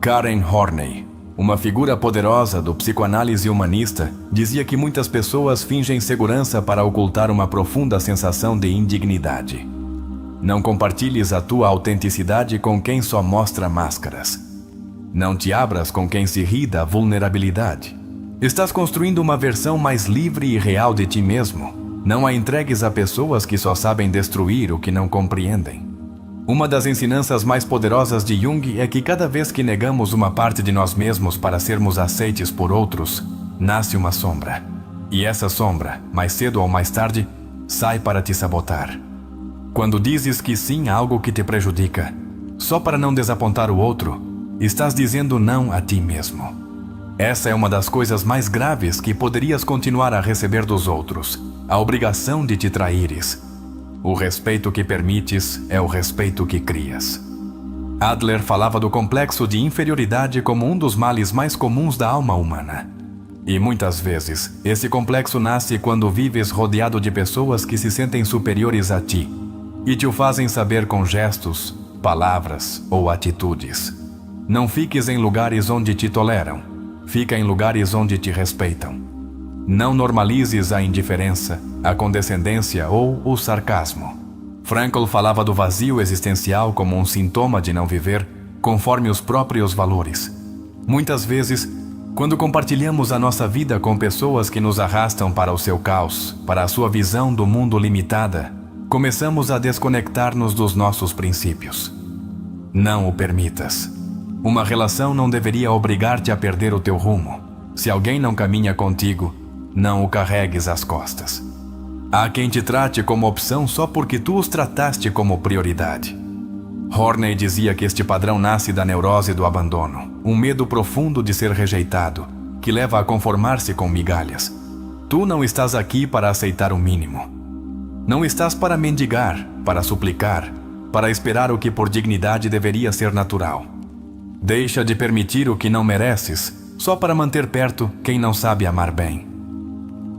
Karen Horney, uma figura poderosa do psicoanálise humanista, dizia que muitas pessoas fingem segurança para ocultar uma profunda sensação de indignidade. Não compartilhes a tua autenticidade com quem só mostra máscaras. Não te abras com quem se ri da vulnerabilidade. Estás construindo uma versão mais livre e real de ti mesmo. Não a entregues a pessoas que só sabem destruir o que não compreendem. Uma das ensinanças mais poderosas de Jung é que cada vez que negamos uma parte de nós mesmos para sermos aceites por outros, nasce uma sombra. E essa sombra, mais cedo ou mais tarde, sai para te sabotar. Quando dizes que sim a algo que te prejudica, só para não desapontar o outro, estás dizendo não a ti mesmo. Essa é uma das coisas mais graves que poderias continuar a receber dos outros, a obrigação de te traíres. O respeito que permites é o respeito que crias. Adler falava do complexo de inferioridade como um dos males mais comuns da alma humana. E muitas vezes, esse complexo nasce quando vives rodeado de pessoas que se sentem superiores a ti e te o fazem saber com gestos, palavras ou atitudes. Não fiques em lugares onde te toleram. Fica em lugares onde te respeitam. Não normalizes a indiferença, a condescendência ou o sarcasmo. Frankl falava do vazio existencial como um sintoma de não viver conforme os próprios valores. Muitas vezes, quando compartilhamos a nossa vida com pessoas que nos arrastam para o seu caos, para a sua visão do mundo limitada, começamos a desconectar-nos dos nossos princípios. Não o permitas. Uma relação não deveria obrigar-te a perder o teu rumo. Se alguém não caminha contigo, não o carregues às costas. Há quem te trate como opção só porque tu os trataste como prioridade. Horney dizia que este padrão nasce da neurose do abandono, um medo profundo de ser rejeitado, que leva a conformar-se com migalhas. Tu não estás aqui para aceitar o mínimo. Não estás para mendigar, para suplicar, para esperar o que por dignidade deveria ser natural. Deixa de permitir o que não mereces, só para manter perto quem não sabe amar bem.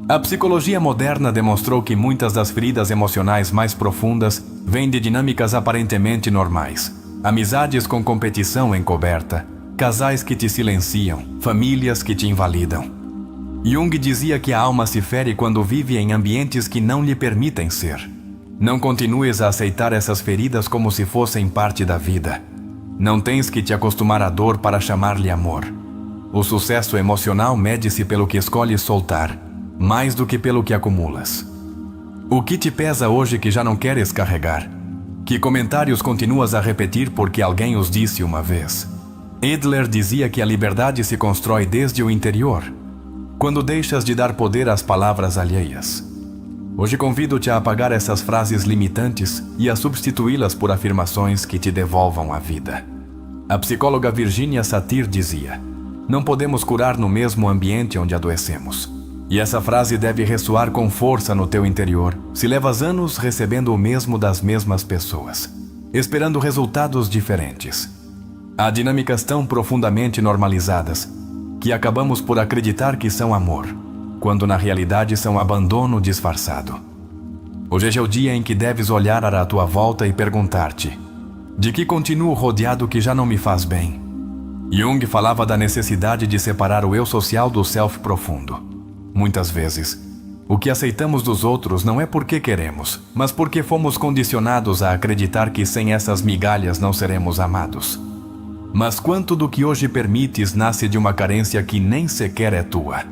A psicologia moderna demonstrou que muitas das feridas emocionais mais profundas vêm de dinâmicas aparentemente normais. Amizades com competição encoberta, casais que te silenciam, famílias que te invalidam. Jung dizia que a alma se fere quando vive em ambientes que não lhe permitem ser. Não continues a aceitar essas feridas como se fossem parte da vida. Não tens que te acostumar à dor para chamar-lhe amor. O sucesso emocional mede-se pelo que escolhes soltar, mais do que pelo que acumulas. O que te pesa hoje que já não queres carregar? Que comentários continuas a repetir porque alguém os disse uma vez? Adler dizia que a liberdade se constrói desde o interior, quando deixas de dar poder às palavras alheias. Hoje convido-te a apagar essas frases limitantes e a substituí-las por afirmações que te devolvam a vida. A psicóloga Virginia Satir dizia: não podemos curar no mesmo ambiente onde adoecemos. E essa frase deve ressoar com força no teu interior, se levas anos recebendo o mesmo das mesmas pessoas, esperando resultados diferentes. Há dinâmicas tão profundamente normalizadas que acabamos por acreditar que são amor, quando na realidade são abandono disfarçado. Hoje é o dia em que deves olhar à tua volta e perguntar-te: de que continuo rodeado que já não me faz bem? Jung falava da necessidade de separar o eu social do self profundo. Muitas vezes, o que aceitamos dos outros não é porque queremos, mas porque fomos condicionados a acreditar que sem essas migalhas não seremos amados. Mas quanto do que hoje permites nasce de uma carência que nem sequer é tua?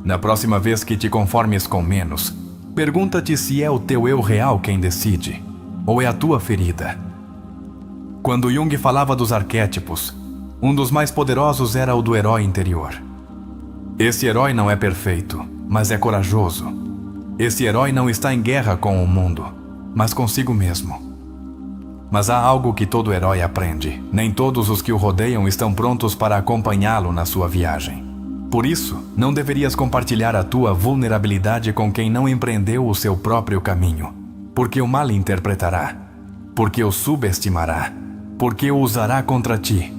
Na próxima vez que te conformes com menos, pergunta-te se é o teu eu real quem decide, ou é a tua ferida. Quando Jung falava dos arquétipos, um dos mais poderosos era o do herói interior. Esse herói não é perfeito, mas é corajoso. Esse herói não está em guerra com o mundo, mas consigo mesmo. Mas há algo que todo herói aprende. Nem todos os que o rodeiam estão prontos para acompanhá-lo na sua viagem. Por isso, não deverias compartilhar a tua vulnerabilidade com quem não empreendeu o seu próprio caminho, porque o malinterpretará, porque o subestimará, porque o usará contra ti.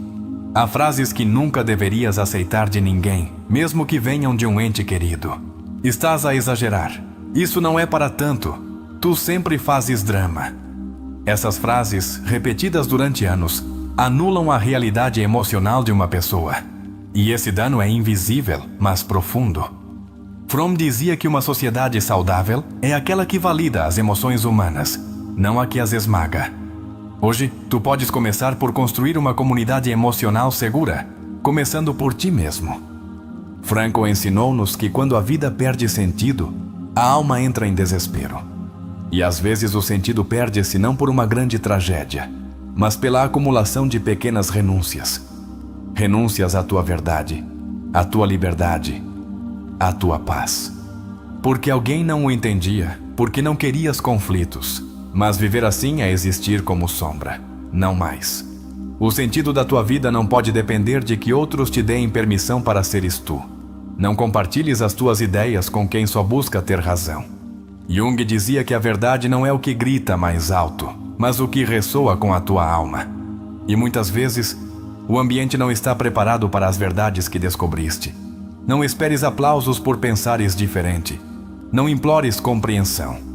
Há frases que nunca deverias aceitar de ninguém, mesmo que venham de um ente querido. Estás a exagerar. Isso não é para tanto. Tu sempre fazes drama. Essas frases, repetidas durante anos, anulam a realidade emocional de uma pessoa. E esse dano é invisível, mas profundo. Fromm dizia que uma sociedade saudável é aquela que valida as emoções humanas, não a que as esmaga. Hoje, tu podes começar por construir uma comunidade emocional segura, começando por ti mesmo. Frankl ensinou-nos que quando a vida perde sentido, a alma entra em desespero. E às vezes o sentido perde-se não por uma grande tragédia, mas pela acumulação de pequenas renúncias. Renúncias à tua verdade, à tua liberdade, à tua paz. Porque alguém não o entendia, porque não querias conflitos. Mas viver assim é existir como sombra, não mais. O sentido da tua vida não pode depender de que outros te deem permissão para seres tu. Não compartilhes as tuas ideias com quem só busca ter razão. Jung dizia que a verdade não é o que grita mais alto, mas o que ressoa com a tua alma. E muitas vezes, o ambiente não está preparado para as verdades que descobriste. Não esperes aplausos por pensares diferente. Não implores compreensão.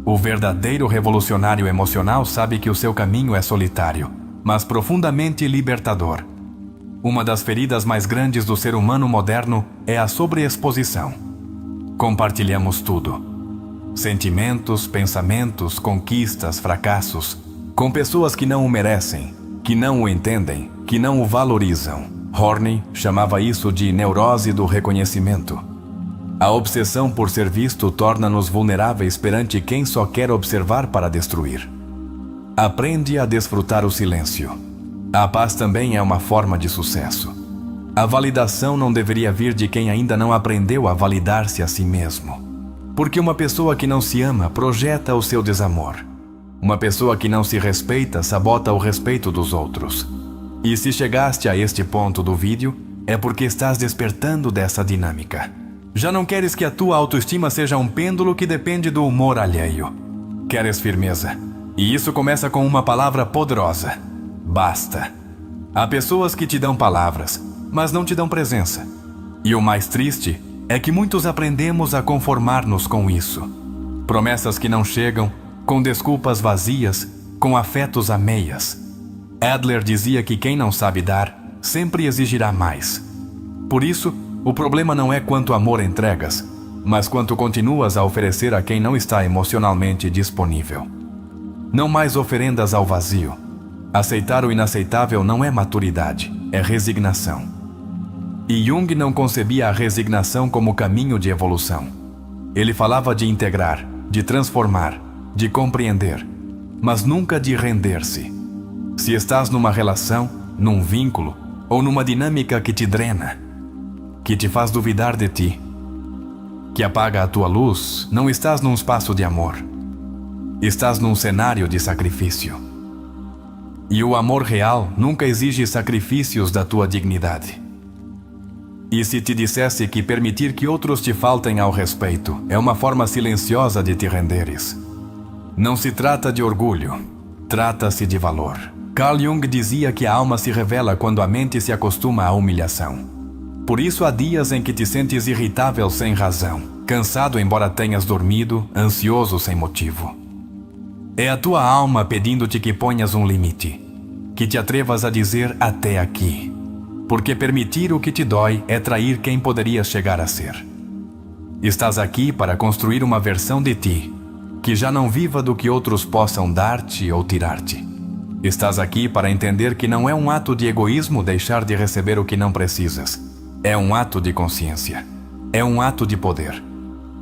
O verdadeiro revolucionário emocional sabe que o seu caminho é solitário, mas profundamente libertador. Uma das feridas mais grandes do ser humano moderno é a sobreexposição. Compartilhamos tudo. Sentimentos, pensamentos, conquistas, fracassos, com pessoas que não o merecem, que não o entendem, que não o valorizam. Horney chamava isso de neurose do reconhecimento. A obsessão por ser visto torna-nos vulneráveis perante quem só quer observar para destruir. Aprende a desfrutar o silêncio. A paz também é uma forma de sucesso. A validação não deveria vir de quem ainda não aprendeu a validar-se a si mesmo. Porque uma pessoa que não se ama projeta o seu desamor. Uma pessoa que não se respeita sabota o respeito dos outros. E se chegaste a este ponto do vídeo, é porque estás despertando dessa dinâmica. Já não queres que a tua autoestima seja um pêndulo que depende do humor alheio. Queres firmeza. E isso começa com uma palavra poderosa. Basta. Há pessoas que te dão palavras, mas não te dão presença. E o mais triste é que muitos aprendemos a conformar-nos com isso. Promessas que não chegam, com desculpas vazias, com afetos a meias. Adler dizia que quem não sabe dar, sempre exigirá mais. Por isso, o problema não é quanto amor entregas, mas quanto continuas a oferecer a quem não está emocionalmente disponível. Não mais oferendas ao vazio. Aceitar o inaceitável não é maturidade, é resignação. E Jung não concebia a resignação como caminho de evolução. Ele falava de integrar, de transformar, de compreender, mas nunca de render-se. Se estás numa relação, num vínculo, ou numa dinâmica que te drena, que te faz duvidar de ti, que apaga a tua luz, não estás num espaço de amor. Estás num cenário de sacrifício. E o amor real nunca exige sacrifícios da tua dignidade. E se te dissesse que permitir que outros te faltem ao respeito é uma forma silenciosa de te renderes? Não se trata de orgulho, trata-se de valor. Carl Jung dizia que a alma se revela quando a mente se acostuma à humilhação. Por isso há dias em que te sentes irritável sem razão, cansado embora tenhas dormido, ansioso sem motivo. É a tua alma pedindo-te que ponhas um limite, que te atrevas a dizer até aqui. porque permitir o que te dói é trair quem poderias chegar a ser. Estás aqui para construir uma versão de ti, que já não viva do que outros possam dar-te ou tirar-te. Estás aqui para entender que não é um ato de egoísmo deixar de receber o que não precisas. É um ato de consciência. É um ato de poder.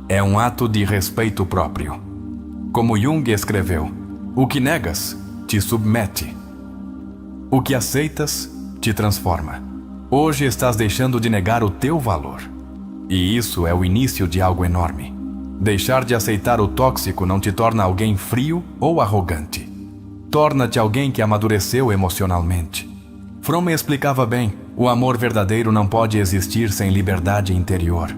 É um ato de respeito próprio. Como Jung escreveu, o que negas te submete. O que aceitas te transforma. Hoje estás deixando de negar o teu valor. E isso é o início de algo enorme. Deixar de aceitar o tóxico não te torna alguém frio ou arrogante. Torna-te alguém que amadureceu emocionalmente. Fromm explicava bem, o amor verdadeiro não pode existir sem liberdade interior.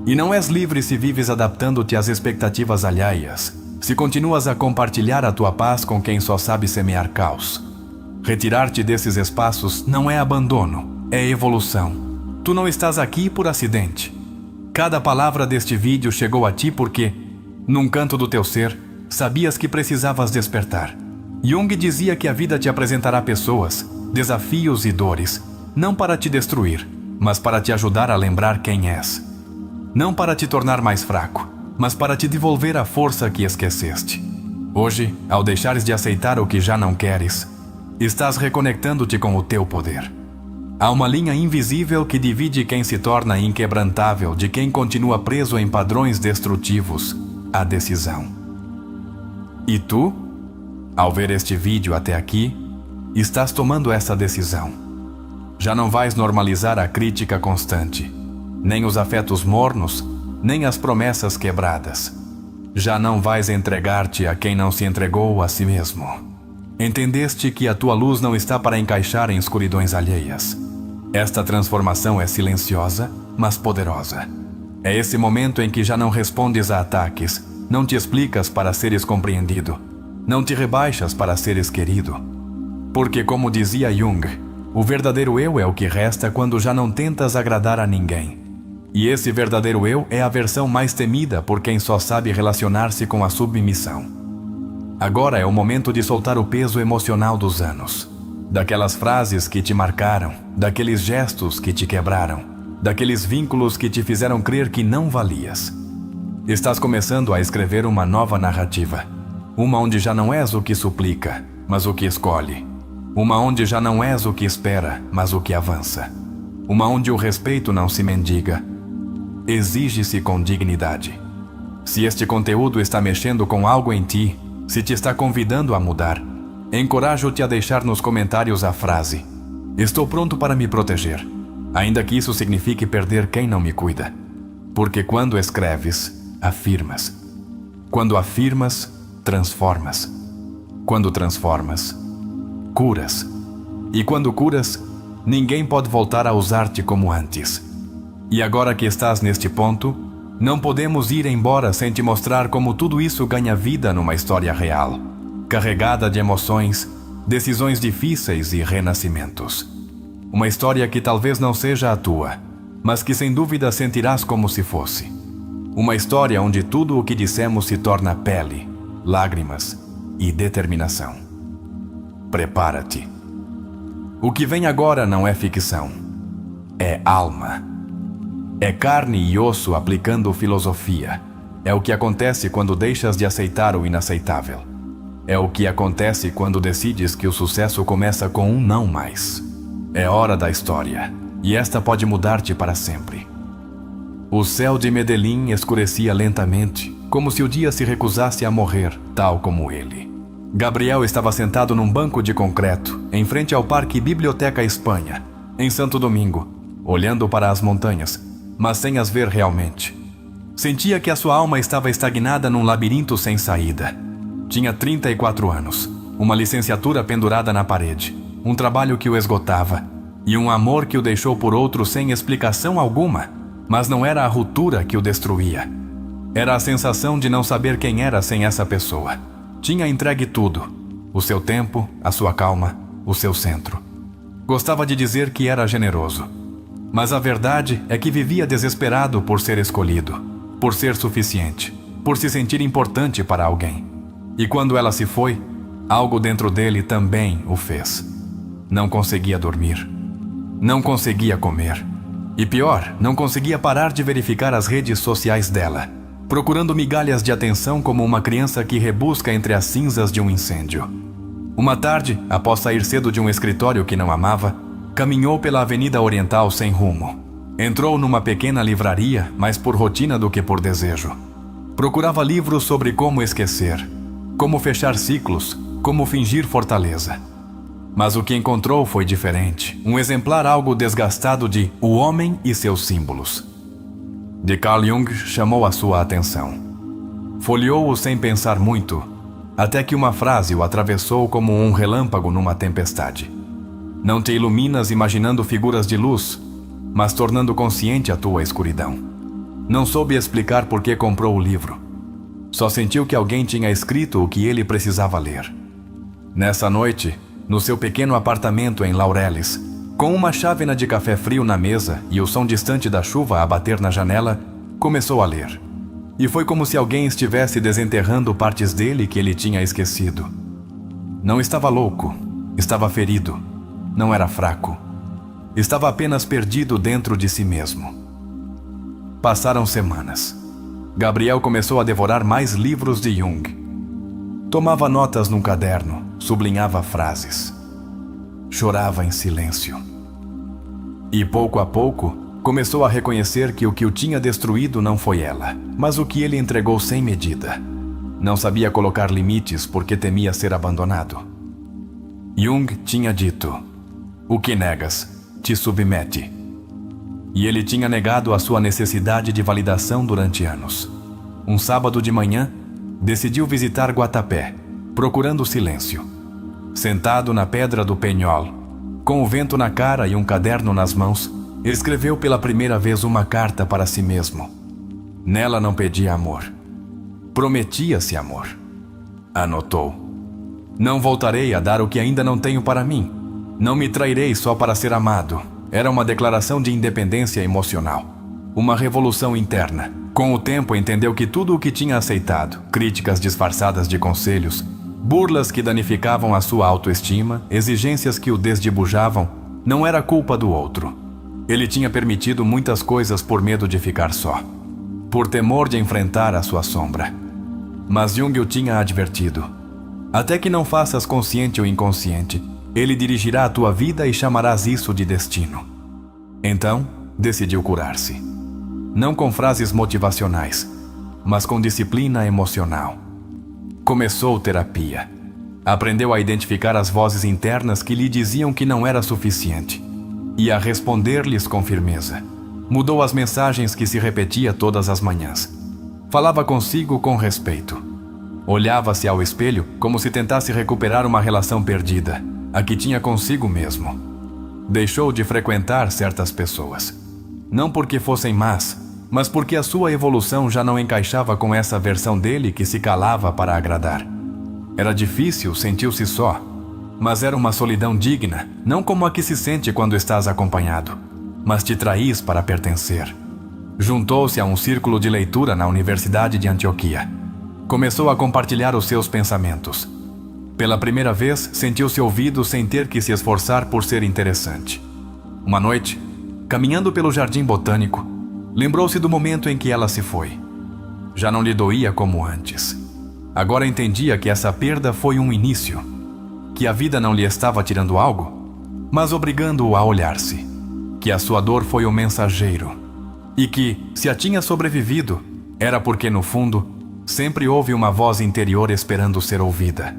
E não és livre se vives adaptando-te às expectativas alheias, se continuas a compartilhar a tua paz com quem só sabe semear caos. Retirar-te desses espaços não é abandono, é evolução. Tu não estás aqui por acidente. Cada palavra deste vídeo chegou a ti porque, num canto do teu ser, sabias que precisavas despertar. Jung dizia que a vida te apresentará pessoas, desafios e dores, não para te destruir, mas para te ajudar a lembrar quem és. Não para te tornar mais fraco, mas para te devolver a força que esqueceste. Hoje, ao deixares de aceitar o que já não queres, estás reconectando-te com o teu poder. Há uma linha invisível que divide quem se torna inquebrantável de quem continua preso em padrões destrutivos, a decisão. E tu, ao ver este vídeo até aqui, estás tomando essa decisão. Já não vais normalizar a crítica constante, nem os afetos mornos, nem as promessas quebradas. Já não vais entregar-te a quem não se entregou a si mesmo. Entendeste que a tua luz não está para encaixar em escuridões alheias. Esta transformação é silenciosa, mas poderosa. É esse momento em que já não respondes a ataques, não te explicas para seres compreendido, não te rebaixas para seres querido. Porque, como dizia Jung, o verdadeiro eu é o que resta quando já não tentas agradar a ninguém. E esse verdadeiro eu é a versão mais temida por quem só sabe relacionar-se com a submissão. Agora é o momento de soltar o peso emocional dos anos. Daquelas frases que te marcaram, daqueles gestos que te quebraram, daqueles vínculos que te fizeram crer que não valias. Estás começando a escrever uma nova narrativa. Uma onde já não és o que suplica, mas o que escolhe. Uma onde já não és o que espera, mas o que avança. Uma onde o respeito não se mendiga. Exige-se com dignidade. Se este conteúdo está mexendo com algo em ti, se te está convidando a mudar, encorajo-te a deixar nos comentários a frase: estou pronto para me proteger, ainda que isso signifique perder quem não me cuida. Porque quando escreves, afirmas. Quando afirmas, transformas. Quando transformas, curas. E quando curas, ninguém pode voltar a usar-te como antes. E agora que estás neste ponto, não podemos ir embora sem te mostrar como tudo isso ganha vida numa história real, carregada de emoções, decisões difíceis e renascimentos. Uma história que talvez não seja a tua, mas que sem dúvida sentirás como se fosse. Uma história onde tudo o que dissemos se torna pele, lágrimas e determinação. Prepara-te. O que vem agora não é ficção, é alma. É carne e osso aplicando filosofia. É o que acontece quando deixas de aceitar o inaceitável. É o que acontece quando decides que o sucesso começa com um não mais. É hora da história, e esta pode mudar-te para sempre. O céu de Medellín escurecia lentamente, como se o dia se recusasse a morrer, tal como ele. Gabriel estava sentado num banco de concreto, em frente ao Parque Biblioteca Espanha, em Santo Domingo, olhando para as montanhas, mas sem as ver realmente. Sentia que a sua alma estava estagnada num labirinto sem saída. Tinha 34 anos, uma licenciatura pendurada na parede, um trabalho que o esgotava, e um amor que o deixou por outro sem explicação alguma, mas não era a ruptura que o destruía. Era a sensação de não saber quem era sem essa pessoa. Tinha entregue tudo, o seu tempo, a sua calma, o seu centro. Gostava de dizer que era generoso, mas a verdade é que vivia desesperado por ser escolhido, por ser suficiente, por se sentir importante para alguém. E quando ela se foi, algo dentro dele também o fez. Não conseguia dormir. Não conseguia comer. E pior, não conseguia parar de verificar as redes sociais dela, procurando migalhas de atenção como uma criança que rebusca entre as cinzas de um incêndio. Uma tarde, após sair cedo de um escritório que não amava, caminhou pela Avenida Oriental sem rumo. Entrou numa pequena livraria, mais por rotina do que por desejo. Procurava livros sobre como esquecer, como fechar ciclos, como fingir fortaleza. Mas o que encontrou foi diferente. Um exemplar algo desgastado de O Homem e Seus Símbolos, de Carl Jung, chamou a sua atenção. Folheou-o sem pensar muito, até que uma frase o atravessou como um relâmpago numa tempestade. Não te iluminas imaginando figuras de luz, mas tornando consciente a tua escuridão. Não soube explicar por que comprou o livro. Só sentiu que alguém tinha escrito o que ele precisava ler. Nessa noite, no seu pequeno apartamento em Laureles, com uma chávena de café frio na mesa e o som distante da chuva a bater na janela, começou a ler. E foi como se alguém estivesse desenterrando partes dele que ele tinha esquecido. Não estava louco, estava ferido, não era fraco. Estava apenas perdido dentro de si mesmo. Passaram semanas. Gabriel começou a devorar mais livros de Jung. Tomava notas num caderno, sublinhava frases. Chorava em silêncio. E pouco a pouco, começou a reconhecer que o que o tinha destruído não foi ela, mas o que ele entregou sem medida. Não sabia colocar limites porque temia ser abandonado. Jung tinha dito: o que negas, te submete. E ele tinha negado a sua necessidade de validação durante anos. Um sábado de manhã, decidiu visitar Guatapé, procurando silêncio. Sentado na pedra do Penhol, com o vento na cara e um caderno nas mãos, escreveu pela primeira vez uma carta para si mesmo. Nela não pedia amor. Prometia-se amor. Anotou: não voltarei a dar o que ainda não tenho para mim. Não me trairei só para ser amado. Era uma declaração de independência emocional. Uma revolução interna. Com o tempo entendeu que tudo o que tinha aceitado, críticas disfarçadas de conselhos, burlas que danificavam a sua autoestima, exigências que o desdibujavam, não era culpa do outro. Ele tinha permitido muitas coisas por medo de ficar só, por temor de enfrentar a sua sombra. Mas Jung o tinha advertido: até que não faças consciente ou inconsciente, ele dirigirá a tua vida e chamarás isso de destino. Então, decidiu curar-se. Não com frases motivacionais, mas com disciplina emocional. Começou terapia. Aprendeu a identificar as vozes internas que lhe diziam que não era suficiente e a responder-lhes com firmeza. Mudou as mensagens que se repetia todas as manhãs. Falava consigo com respeito. Olhava-se ao espelho como se tentasse recuperar uma relação perdida, a que tinha consigo mesmo. Deixou de frequentar certas pessoas. Não porque fossem más, mas porque a sua evolução já não encaixava com essa versão dele que se calava para agradar. Era difícil, sentiu-se só, mas era uma solidão digna, não como a que se sente quando estás acompanhado, mas te traís para pertencer. Juntou-se a um círculo de leitura na Universidade de Antioquia. Começou a compartilhar os seus pensamentos. Pela primeira vez, sentiu-se ouvido sem ter que se esforçar por ser interessante. Uma noite, caminhando pelo jardim botânico, lembrou-se do momento em que ela se foi. Já não lhe doía como antes. Agora entendia que essa perda foi um início, que a vida não lhe estava tirando algo, mas obrigando-o a olhar-se, que a sua dor foi o mensageiro, e que, se a tinha sobrevivido, era porque, no fundo, sempre houve uma voz interior esperando ser ouvida.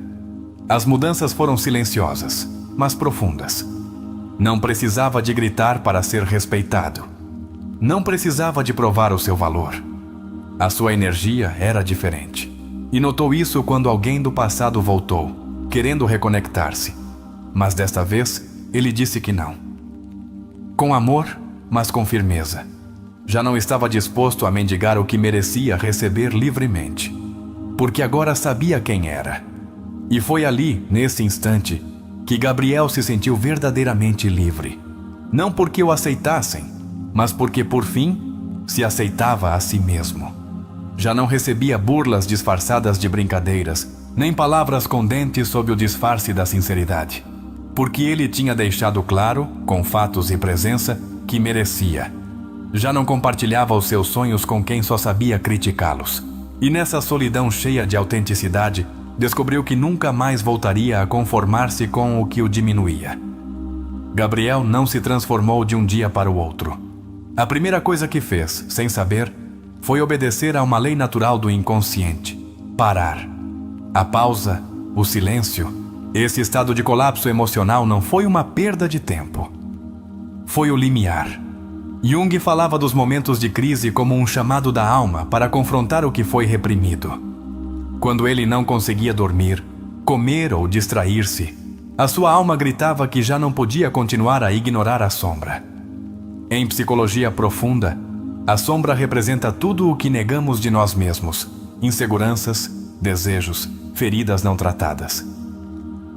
As mudanças foram silenciosas, mas profundas. Não precisava de gritar para ser respeitado. Não precisava de provar o seu valor. A sua energia era diferente. E notou isso quando alguém do passado voltou, querendo reconectar-se. Mas desta vez, ele disse que não. Com amor, mas com firmeza. Já não estava disposto a mendigar o que merecia receber livremente, porque agora sabia quem era. E foi ali, nesse instante, que Gabriel se sentiu verdadeiramente livre. Não porque o aceitassem, mas porque, por fim, se aceitava a si mesmo. Já não recebia burlas disfarçadas de brincadeiras, nem palavras com dentes sob o disfarce da sinceridade. porque ele tinha deixado claro, com fatos e presença, que merecia. Já não compartilhava os seus sonhos com quem só sabia criticá-los. E nessa solidão cheia de autenticidade, descobriu que nunca mais voltaria a conformar-se com o que o diminuía. Gabriel não se transformou de um dia para o outro. A primeira coisa que fez, sem saber, foi obedecer a uma lei natural do inconsciente: parar. A pausa, o silêncio, esse estado de colapso emocional não foi uma perda de tempo. Foi o limiar. Jung falava dos momentos de crise como um chamado da alma para confrontar o que foi reprimido. Quando ele não conseguia dormir, comer ou distrair-se, a sua alma gritava que já não podia continuar a ignorar a sombra. Em psicologia profunda, a sombra representa tudo o que negamos de nós mesmos: inseguranças, desejos, feridas não tratadas.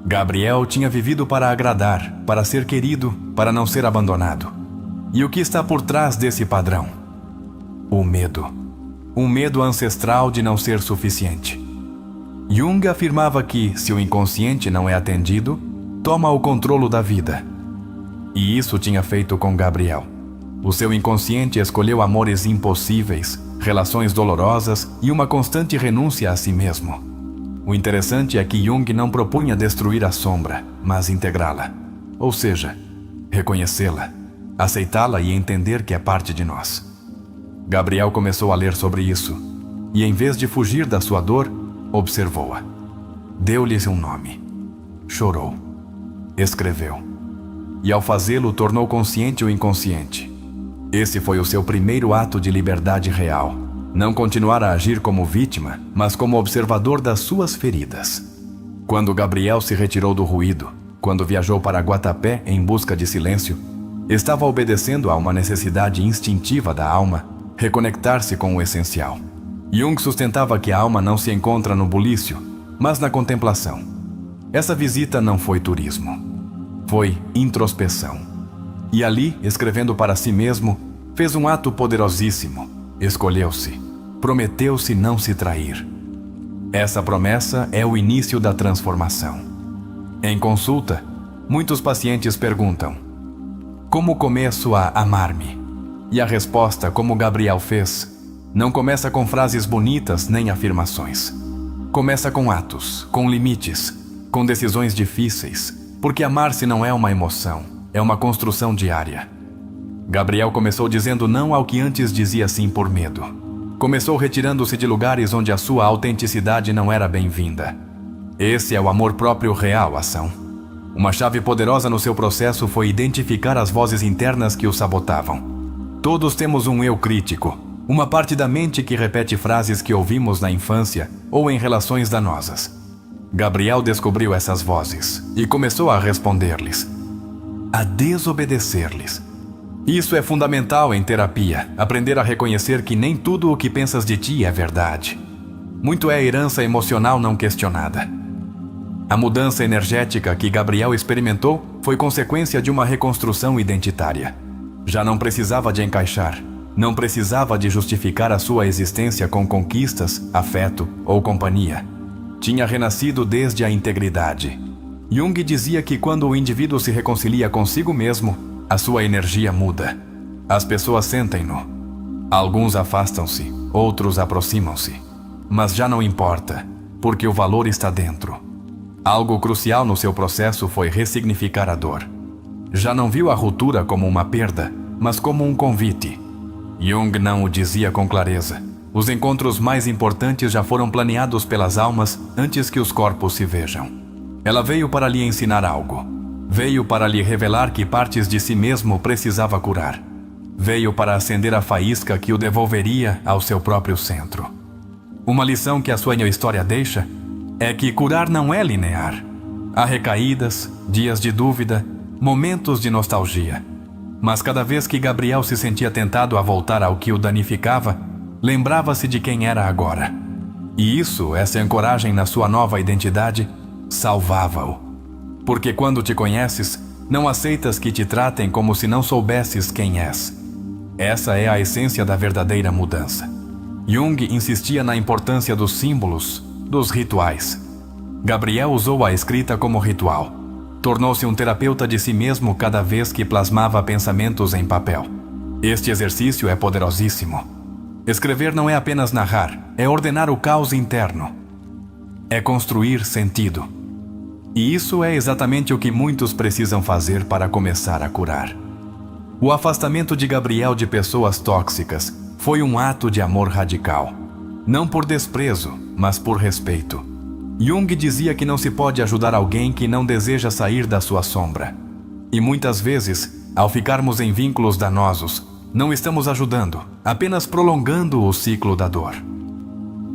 Gabriel tinha vivido para agradar, para ser querido, para não ser abandonado. E o que está por trás desse padrão? O medo. Um medo ancestral de não ser suficiente. Jung afirmava que, se o inconsciente não é atendido, toma o controle da vida. E isso tinha feito com Gabriel. O seu inconsciente escolheu amores impossíveis, relações dolorosas e uma constante renúncia a si mesmo. O interessante é que Jung não propunha destruir a sombra, mas integrá-la. Ou seja, reconhecê-la, aceitá-la e entender que é parte de nós. Gabriel começou a ler sobre isso, e em vez de fugir da sua dor, observou-a. Deu-lhes um nome. Chorou. Escreveu. E ao fazê-lo, tornou consciente o inconsciente. Esse foi o seu primeiro ato de liberdade real. Não continuar a agir como vítima, mas como observador das suas feridas. Quando Gabriel se retirou do ruído, quando viajou para Guatapé em busca de silêncio, estava obedecendo a uma necessidade instintiva da alma, reconectar-se com o essencial. Jung sustentava que a alma não se encontra no bulício, mas na contemplação. Essa visita não foi turismo. Foi introspeção. E ali, escrevendo para si mesmo, fez um ato poderosíssimo. Escolheu-se. Prometeu-se não se trair. Essa promessa é o início da transformação. Em consulta, muitos pacientes perguntam: como começo a amar-me? E a resposta, como Gabriel fez, não começa com frases bonitas nem afirmações. Começa com atos, com limites, com decisões difíceis, porque amar-se não é uma emoção, é uma construção diária. Gabriel começou dizendo não ao que antes dizia sim por medo. Começou retirando-se de lugares onde a sua autenticidade não era bem-vinda. Esse é o amor próprio real, ação. Uma chave poderosa no seu processo foi identificar as vozes internas que o sabotavam. Todos temos um eu crítico, uma parte da mente que repete frases que ouvimos na infância ou em relações danosas. Gabriel descobriu essas vozes e começou a responder-lhes, a desobedecer-lhes. Isso é fundamental em terapia, aprender a reconhecer que nem tudo o que pensas de ti é verdade. Muito é herança emocional não questionada. A mudança energética que Gabriel experimentou foi consequência de uma reconstrução identitária. Já não precisava de encaixar, não precisava de justificar a sua existência com conquistas, afeto ou companhia. Tinha renascido desde a integridade. Jung dizia que quando o indivíduo se reconcilia consigo mesmo, a sua energia muda. As pessoas sentem-no. Alguns afastam-se, outros aproximam-se. Mas já não importa, porque o valor está dentro. Algo crucial no seu processo foi ressignificar a dor. Já não viu a ruptura como uma perda, mas como um convite. Jung não o dizia com clareza. Os encontros mais importantes já foram planeados pelas almas antes que os corpos se vejam. Ela veio para lhe ensinar algo. Veio para lhe revelar que partes de si mesmo precisava curar. Veio para acender a faísca que o devolveria ao seu próprio centro. Uma lição que a sua história deixa é que curar não é linear. Há recaídas, dias de dúvida, momentos de nostalgia. Mas cada vez que Gabriel se sentia tentado a voltar ao que o danificava, lembrava-se de quem era agora. E isso, essa ancoragem na sua nova identidade, salvava-o. Porque quando te conheces, não aceitas que te tratem como se não soubesses quem és. Essa é a essência da verdadeira mudança. Jung insistia na importância dos símbolos, dos rituais. Gabriel usou a escrita como ritual. Tornou-se um terapeuta de si mesmo cada vez que plasmava pensamentos em papel. Este exercício é poderosíssimo. Escrever não é apenas narrar, é ordenar o caos interno. É construir sentido. E isso é exatamente o que muitos precisam fazer para começar a curar. O afastamento de Gabriel de pessoas tóxicas foi um ato de amor radical. Não por desprezo, mas por respeito. Jung dizia que não se pode ajudar alguém que não deseja sair da sua sombra. E muitas vezes, ao ficarmos em vínculos danosos, não estamos ajudando, apenas prolongando o ciclo da dor.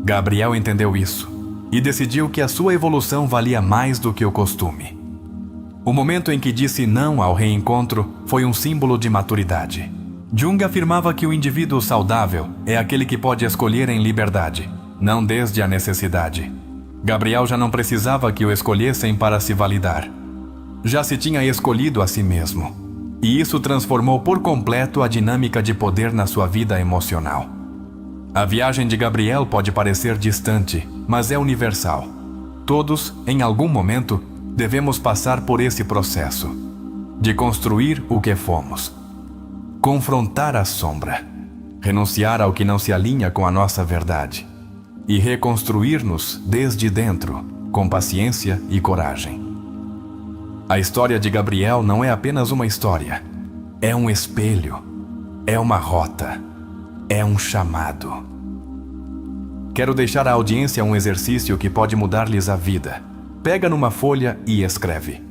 Gabriel entendeu isso e decidiu que a sua evolução valia mais do que o costume. O momento em que disse não ao reencontro foi um símbolo de maturidade. Jung afirmava que o indivíduo saudável é aquele que pode escolher em liberdade, não desde a necessidade. Gabriel já não precisava que o escolhessem para se validar. Já se tinha escolhido a si mesmo. E isso transformou por completo a dinâmica de poder na sua vida emocional. A viagem de Gabriel pode parecer distante, mas é universal. Todos, em algum momento, devemos passar por esse processo de construir o que fomos. Confrontar a sombra, renunciar ao que não se alinha com a nossa verdade e reconstruir-nos desde dentro, com paciência e coragem. A história de Gabriel não é apenas uma história, é um espelho, é uma rota, é um chamado. Quero deixar à audiência um exercício que pode mudar-lhes a vida. Pega numa folha e escreve: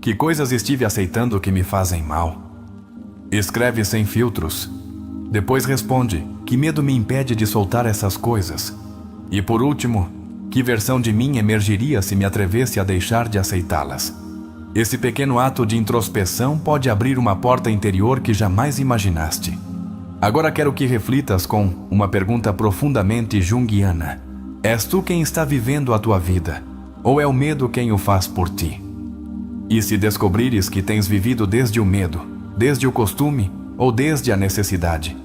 que coisas estive aceitando que me fazem mal? Escreve sem filtros. Depois responde: que medo me impede de soltar essas coisas? E por último, que versão de mim emergiria se me atrevesse a deixar de aceitá-las? Esse pequeno ato de introspeção pode abrir uma porta interior que jamais imaginaste. Agora quero que reflitas com uma pergunta profundamente junguiana. És tu quem está vivendo a tua vida? Ou é o medo quem o faz por ti? E se descobrires que tens vivido desde o medo, desde o costume ou desde a necessidade,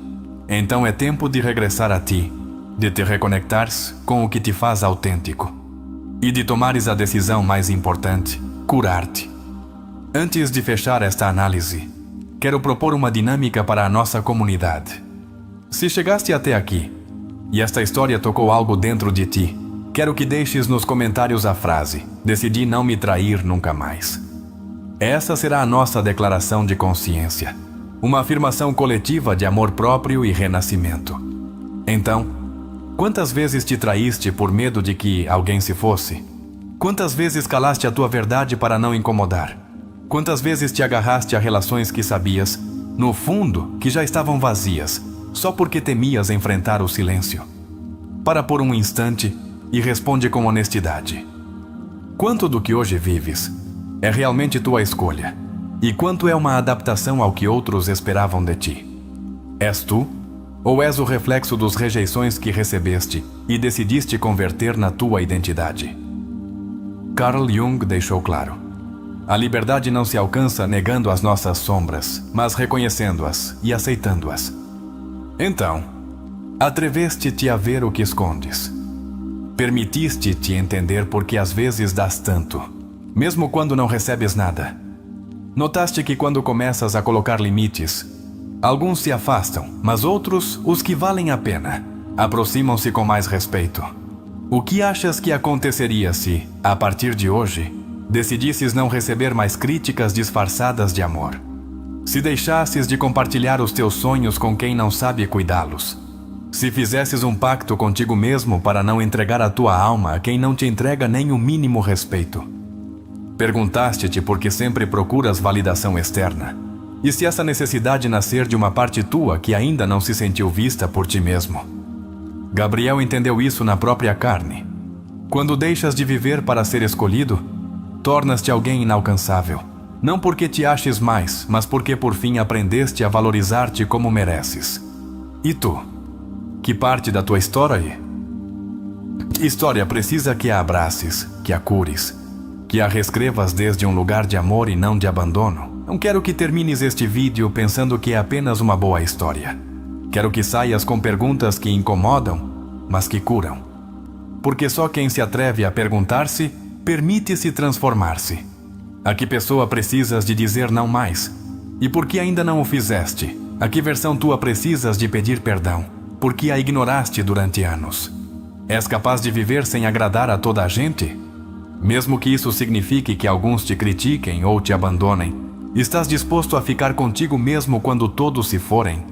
então é tempo de regressar a ti, de te reconectares com o que te faz autêntico e de tomares a decisão mais importante: curar-te. Antes de fechar esta análise, quero propor uma dinâmica para a nossa comunidade. Se chegaste até aqui e esta história tocou algo dentro de ti, quero que deixes nos comentários a frase: decidi não me trair nunca mais. Essa será a nossa declaração de consciência, uma afirmação coletiva de amor próprio e renascimento. Então, quantas vezes te traíste por medo de que alguém se fosse? Quantas vezes calaste a tua verdade para não incomodar? Quantas vezes te agarraste a relações que sabias, no fundo, que já estavam vazias, só porque temias enfrentar o silêncio? Para por um instante e responde com honestidade: quanto do que hoje vives é realmente tua escolha? E quanto é uma adaptação ao que outros esperavam de ti? És tu? Ou és o reflexo dos rejeições que recebeste e decidiste converter na tua identidade? Carl Jung deixou claro: a liberdade não se alcança negando as nossas sombras, mas reconhecendo-as e aceitando-as. Então, atreveste-te a ver o que escondes. Permitiste-te entender por que às vezes dás tanto, mesmo quando não recebes nada. Notaste que quando começas a colocar limites, alguns se afastam, mas outros, os que valem a pena, aproximam-se com mais respeito. O que achas que aconteceria se, a partir de hoje, decidisses não receber mais críticas disfarçadas de amor? Se deixasses de compartilhar os teus sonhos com quem não sabe cuidá-los? Se fizesses um pacto contigo mesmo para não entregar a tua alma a quem não te entrega nem o mínimo respeito? Perguntaste-te por que sempre procuras validação externa? E se essa necessidade nascer de uma parte tua que ainda não se sentiu vista por ti mesmo? Gabriel entendeu isso na própria carne. Quando deixas de viver para ser escolhido, tornas-te alguém inalcançável. Não porque te aches mais, mas porque por fim aprendeste a valorizar-te como mereces. E tu? Que parte da tua história? História precisa que a abraces, que a cures, que a reescrevas desde um lugar de amor e não de abandono. Não quero que termines este vídeo pensando que é apenas uma boa história. Quero que saias com perguntas que incomodam, mas que curam. Porque só quem se atreve a perguntar-se, permite-se transformar-se. A que pessoa precisas de dizer não mais? E por que ainda não o fizeste? A que versão tua precisas de pedir perdão? Por que a ignoraste durante anos? És capaz de viver sem agradar a toda a gente? Mesmo que isso signifique que alguns te critiquem ou te abandonem, estás disposto a ficar contigo mesmo quando todos se forem?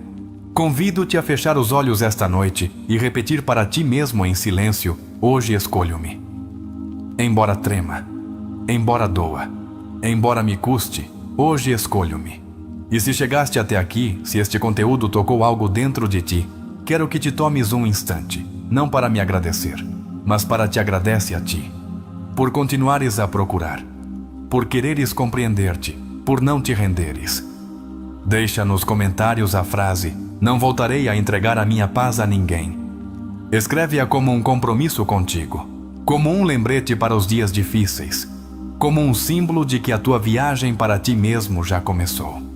Convido-te a fechar os olhos esta noite e repetir para ti mesmo em silêncio: hoje escolho-me. Embora trema, embora doa, embora me custe, hoje escolho-me. E se chegaste até aqui, se este conteúdo tocou algo dentro de ti, quero que te tomes um instante, não para me agradecer, mas para te agradecer a ti, por continuares a procurar, por quereres compreender-te, por não te renderes. Deixa nos comentários a frase: não voltarei a entregar a minha paz a ninguém. Escreve-a como um compromisso contigo, como um lembrete para os dias difíceis, como um símbolo de que a tua viagem para ti mesmo já começou.